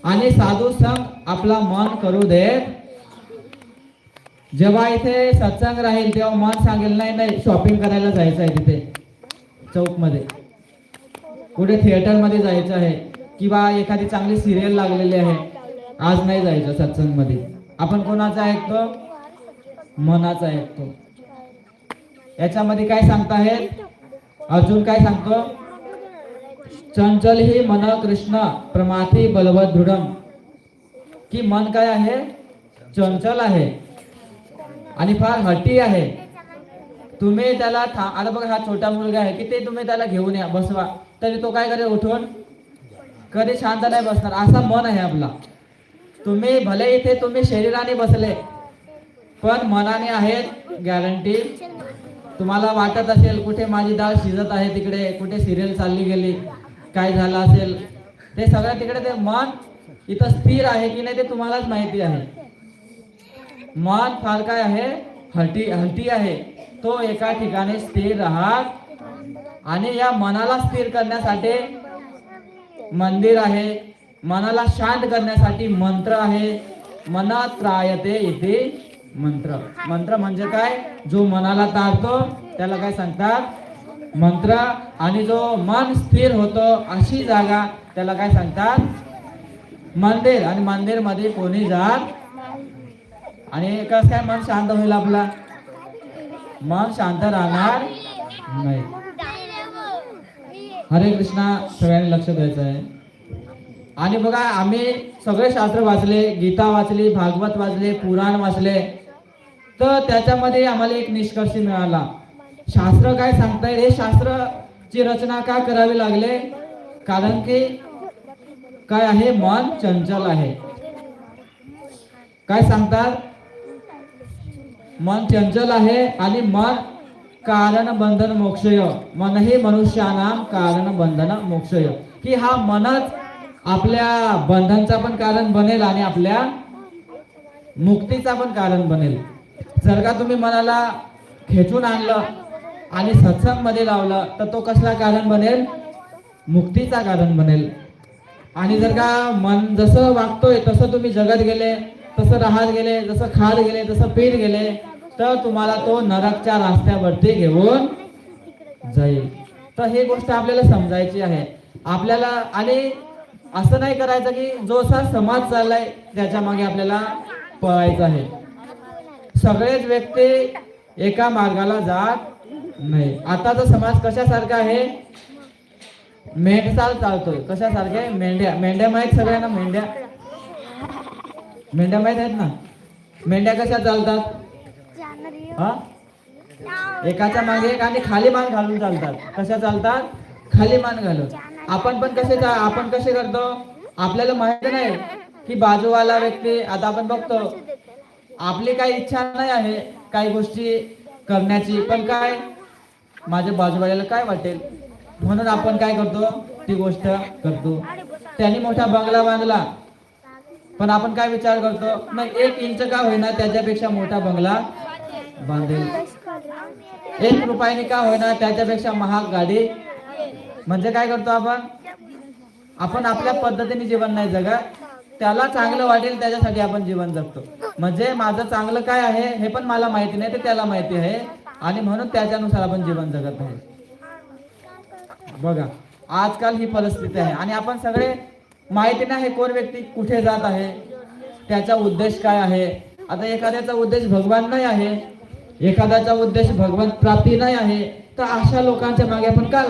A: आणि साधू संग आपला मन करू देत. जेव्हा इथे सत्संग राहील तेव्हा मन सांगेल नाही नाही शॉपिंग करायला जायचं आहे, तिथे चौक मध्ये कुठे थिएटर मध्ये जायचं आहे, किंवा एखादी चांगली सिरियल लागलेली आहे, आज नाही जायचं सत्संग मध्ये. आपण कोणाचा ऐकतो? मनाचा ऐकतो. याच्यामध्ये काय सांगताहेत अर्जुन, काय सांगतो? चंचल ही मन कृष्ण प्रमाथी बलवत दृढम, की मन काय आहे? चंचल आहे आणि फार हट्टी आहे. तुम्ही त्याला आता बघा, हा छोटा मुलगा आहे की ते तुम्ही त्याला घेऊन या बसवा तरी तो काय करेल? उठून कधी शांत नाही बसणार. असा मन आहे आपला. तुम्ही भले इथे तुम्ही शरीराने बसले पण मनाने आहेत गॅरंटी. तुम्हाला वाटत असेल कुठे माझी डाळ शिजत आहे, तिकडे कुठे सिरियल चालली गेली, काय झालं असेल, ते सगळं तिकडे ते मन इथं स्थिर आहे की नाही ते तुम्हालाच माहिती आहे. मन फार काय आहे? हट्टी आहे. तो एका ठिकाणी स्थिर राहत. आणि या मनाला स्थिर करण्यासाठी मंदिर आहे, मनाला शांत करण्यासाठी मंत्र आहे. मनात त्रायते इथे मंत्र. मंत्र म्हणजे काय? जो मनाला तारतो त्याला काय सांगतात? मंत्र. आणि जो मन स्थिर होतो अशी जागा त्याला काय सांगतात? मंदिर. आणि मंदिर मध्ये कोणी जात. आणि कसं काय मन शांत होईल? आपला मन शांत राहणार नाही. हरे कृष्णा. सगळ्यांनी लक्ष द्यायचं आहे. आणि बघा, आम्ही सगळे शास्त्र वाचले, गीता वाचली, भागवत वाचले, पुराण वाचले, तर त्याच्यामध्ये आम्हाला एक निष्कर्ष मिळाला. शास्त्र काय सांगताय? हे शास्त्राची रचना का करावी लागले? कारण की काय आहे? मन चंचल आहे. काय सांगतात? मन चंचल आहे. आणि मन कारण बंधन मोक्षय. मन हे मनुष्यानाम कारण बंधन मोक्षय, की हा मनच आपल्या बंधनचा पण कारण बनेल आणि आपल्या मुक्तीचा पण कारण बनेल. जर का तुम्ही मनाला खेचून आणलं आणि सत्संग मध्ये लावलं तर तो कसला कारण बनेल? मुक्तीचा कारण बनेल. आणि जर का मन जसं वागतोय तसं तुम्ही जगत गेले, तसं राहत गेले, जसं खात गेले, तसं पीत गेले, तर तुम्हाला तो नरकच्या रस्त्यावरती घेऊन जाईल. तर ही गोष्ट आपल्याला समजायची आहे आपल्याला. आणि असं नाही करायचं की जो असा समाज चाललाय त्याच्या मागे आपल्याला पळायचं आहे. सगळेच व्यक्ती एका मार्गाला जात नाही. आताचा समाज कशासारखा आहे? मेंढचाल चालतोय. कशासारखे? मेंढ्या. मेंढ्या माहित सगळ्यांना? मेंढ्या माहित आहेत ना? मेंढ्या कशा चालतात? हा, एकाच्या मागे एक आणि खाली मान घालून चालतात. कशा चालतात? खाली मान घालून. आपण कसे करतो? आपल्याला माहिती नाही की बाजूवाला व्यक्ती, आता आपण बघतो आपली काही इच्छा नाही आहे काही गोष्टी करण्याची, पण काय माझ्या बाजूवाल्याला काय वाटेल म्हणून आपण काय करतो? ती गोष्ट करतो. त्यांनी मोठा बंगला बांधला पण आपण काय विचार करतो? नाही, 1 इंच का होईना त्याच्यापेक्षा मोठा बंगला बांधेल. ₹1 का होईना त्याच्यापेक्षा महाग गाडी. म्हणजे काय करतो आपण आपल्या पद्धतीने जीवन नाही जगत, त्याला चांगलं वाटेल त्याच्यासाठी आपण जीवन जगतो. म्हणजे माझं चांगलं काय आहे हे पण मला माहिती नाही, ते त्याला माहिती आहे आणि म्हणून त्याच्यानुसार आपण जीवन जगत आहे. बघा आजकाल ही परिस्थिती आहे आणि आपण सगळे माहिती नाही कोण व्यक्ती कुठे जात आहे, त्याचा उद्देश काय आहे. आता एखाद्याचा उद्देश भगवान नाही आहे, एखाद्याचा उद्देश भगवान प्राप्ती नाही आहे, तर अशा लोकांच्या मागे आपण का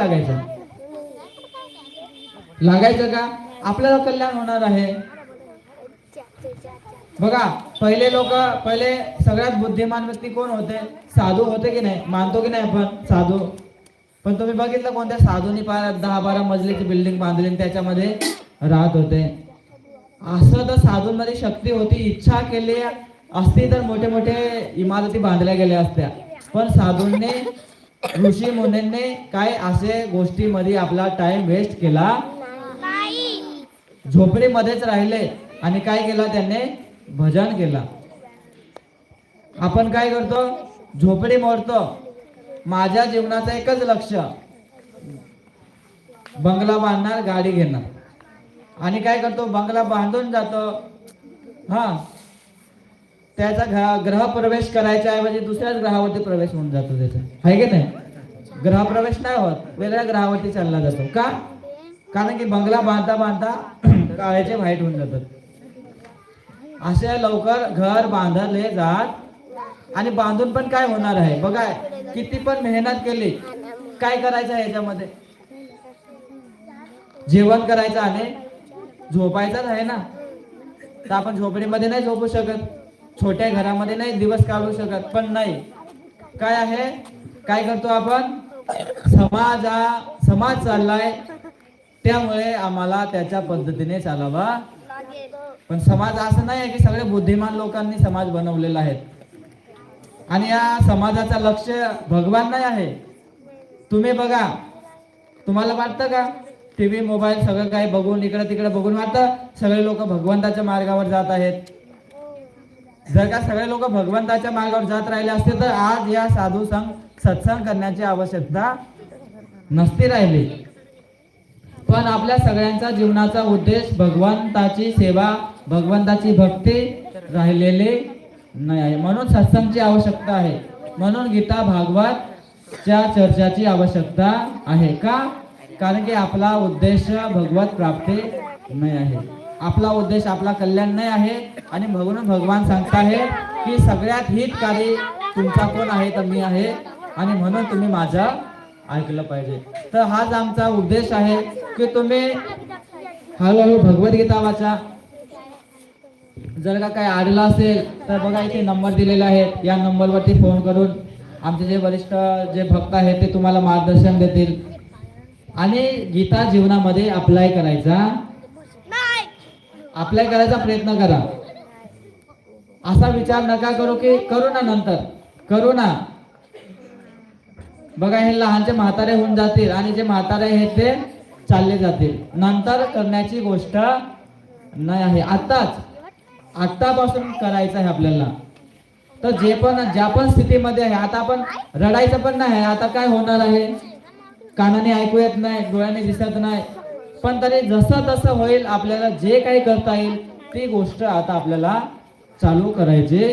A: लागायचं का? आपल्याला कल्याण होणार आहे. बघा पहिले सगळ्यात बुद्धिमान व्यक्ती कोण होते? साधू होते की नाही? मानतो की नाही आपण साधू? पण तुम्ही बघितलं कोणत्या साधूंनी 10-12 मजलीची बिल्डिंग बांधली आणि त्याच्यामध्ये राहत होते. असं तर साधूंमध्ये शक्ती होती, इच्छा केली असती तर मोठे मोठे इमारती बांधल्या गेल्या असत्या. पण साधूंनी ऋषी मुनींनी काय असे गोष्टीमध्ये आपला टाइम वेस्ट केला, झोपडीमध्येच राहिले आणि काय केला त्यांनी? भजन केला. आपण काय करतो? झोपडी मोडतो. माझ्या जीवनाचं एकच लक्ष, बंगला बांधणार, गाडी घेणार. आणि काय करतो? बंगला बांधून जातो, त्याचा ग्रह प्रवेश करायच्या ऐवजी दुसऱ्याच ग्रहावरती प्रवेश होऊन जातो त्याचा, आहे की नाही? ग्रह प्रवेश नाही होत, वेगळ्या ग्रहावरती चालला जातो. का? कारण की बंगला बांधता बांधता काळ्याचे व्हाईट होऊन जातात. असे लवकर घर बांधले जात आणि बांधून पण काय होणार आहे? बघा किती पण मेहनत केली, काय करायचं आहे याच्यामध्ये? जेवण करायचं आणि झोपायचंच आहे ना. तर आपण झोपडीमध्ये नाही झोपू शकत, छोट्या घरामध्ये नाही दिवस काढू शकत. पण नाही, काय आहे? काय करतो आपण? समाज चाललाय, त्यामुळे आम्हाला त्याच्या पद्धतीने चालावा. पण समाज असं नाही आहे की सगळे बुद्धिमान लोकांनी समाज बनवलेला आहे आणि या समाजाचा लक्ष भगवान नाही आहे. तुम्ही बघा, तुम्हाला वाटतं का टीव्ही मोबाईल सगळं काही बघून इकडे तिकडे बघून वाटतं सगळे लोक भगवंताच्या मार्गावर जात आहेत? जर का सगळे लोक भगवंताच्या मार्गावर जात राहिले असते तर आज या साधू सत्संग करण्याची आवश्यकता नसती राहिली. पण आपल्या सगळ्यांचा जीवनाचा उद्देश भगवंताची सेवा, भगवंताची भक्ती राहिलेली नाही आहे. म्हणून सत्संगची आवश्यकता आहे, म्हणून गीता भागवतच्या चर्चाची आवश्यकता आहे. का? कारण की आपला उद्देश भगवत प्राप्ती नाही आहे, आपला उद्देश आपला कल्याण नाही आहे. आणि म्हणून भगवान सांगत आहे की सगळ्यात हितकारी तुमचा कोण आहे? तर मी आहे, आणि म्हणून तुम्ही माझं ऐकलं पाहिजे. तर हाच आमचा उद्देश आहे की तुम्ही हळूहळू भगवद्गीता वाचा. जर का काही आडलं असेल तर बघा इथे नंबर दिलेला आहे, या नंबरवरती फोन करून आमचे जे वरिष्ठ जे भक्त आहेत ते तुम्हाला मार्गदर्शन देतील. आणि गीता जीवनामध्ये अप्लाय करायचा प्रयत्न करा. असा विचार नका करू की करू ना नंतर करू ना. बघा हे लहानचे म्हातारे होऊन जातील आणि जे म्हातारे आहेत ते चालले जातील. नंतर करण्याची गोष्ट नाही आहे, आत्तापासून करायचं आहे आपल्याला. तर ज्या पण स्थितीमध्ये आहे, आता आपण रडायचं पण नाही. आता काय होणार आहे? कानाने ऐकू येत नाही, डोळ्याने दिसत नाही, पण तरी जसं तसं होईल आपल्याला जे काही करता येईल ती गोष्ट आता आपल्याला चालू करायची.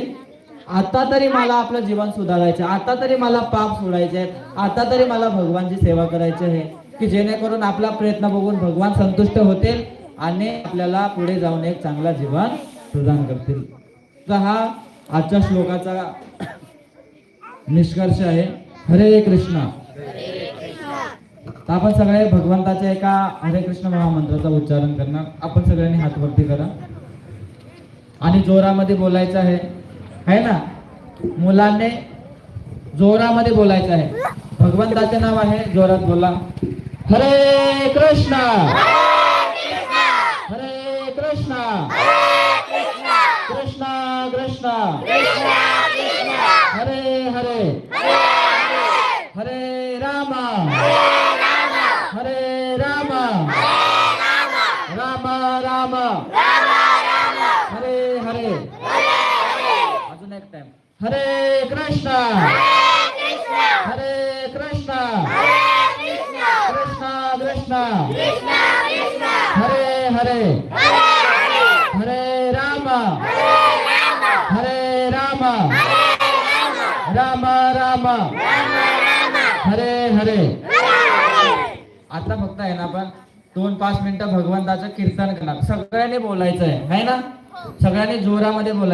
A: आता तरी मला आपलं जीवन सुधारायचे, आता तरी मला पाप सोडायचे आहेत, आता तरी मला भगवानची सेवा करायची आहे, की जेणेकरून आपला प्रयत्न बघून भगवान संतुष्ट होतील आणि आपल्याला पुढे जाऊन एक चांगला जीवन प्रदान करतील. तर हा आजच्या श्लोकाचा निष्कर्ष आहे. हरे कृष्ण. तर आपण सगळे भगवंताच्या एका हरे कृष्ण महामंत्राचा उच्चारण करणार. आपण सगळ्यांनी हात वरती करा आणि जोरामध्ये बोलायचं आहे ना. मुलांनी जोरामध्ये बोलायचं आहे. भगवंताचे नाव आहे, जोरात बोला. हरे कृष्ण हरे कृष्ण कृष्ण कृष्ण हरे हरे हरे राम हरे राम राम राम हरे हरे. अजून एक टाइम. हरे कृष्ण हरे कृष्ण हरे हरे हरे राम राम राम हरे हरे. आता फक्त आहे ना आपण 2-5 मिनिटं भगवंताचं कीर्तन करणार. सगळ्यांनी बोलायचं आहे ना, सगळ्यांनी जोरामध्ये बोलायचं.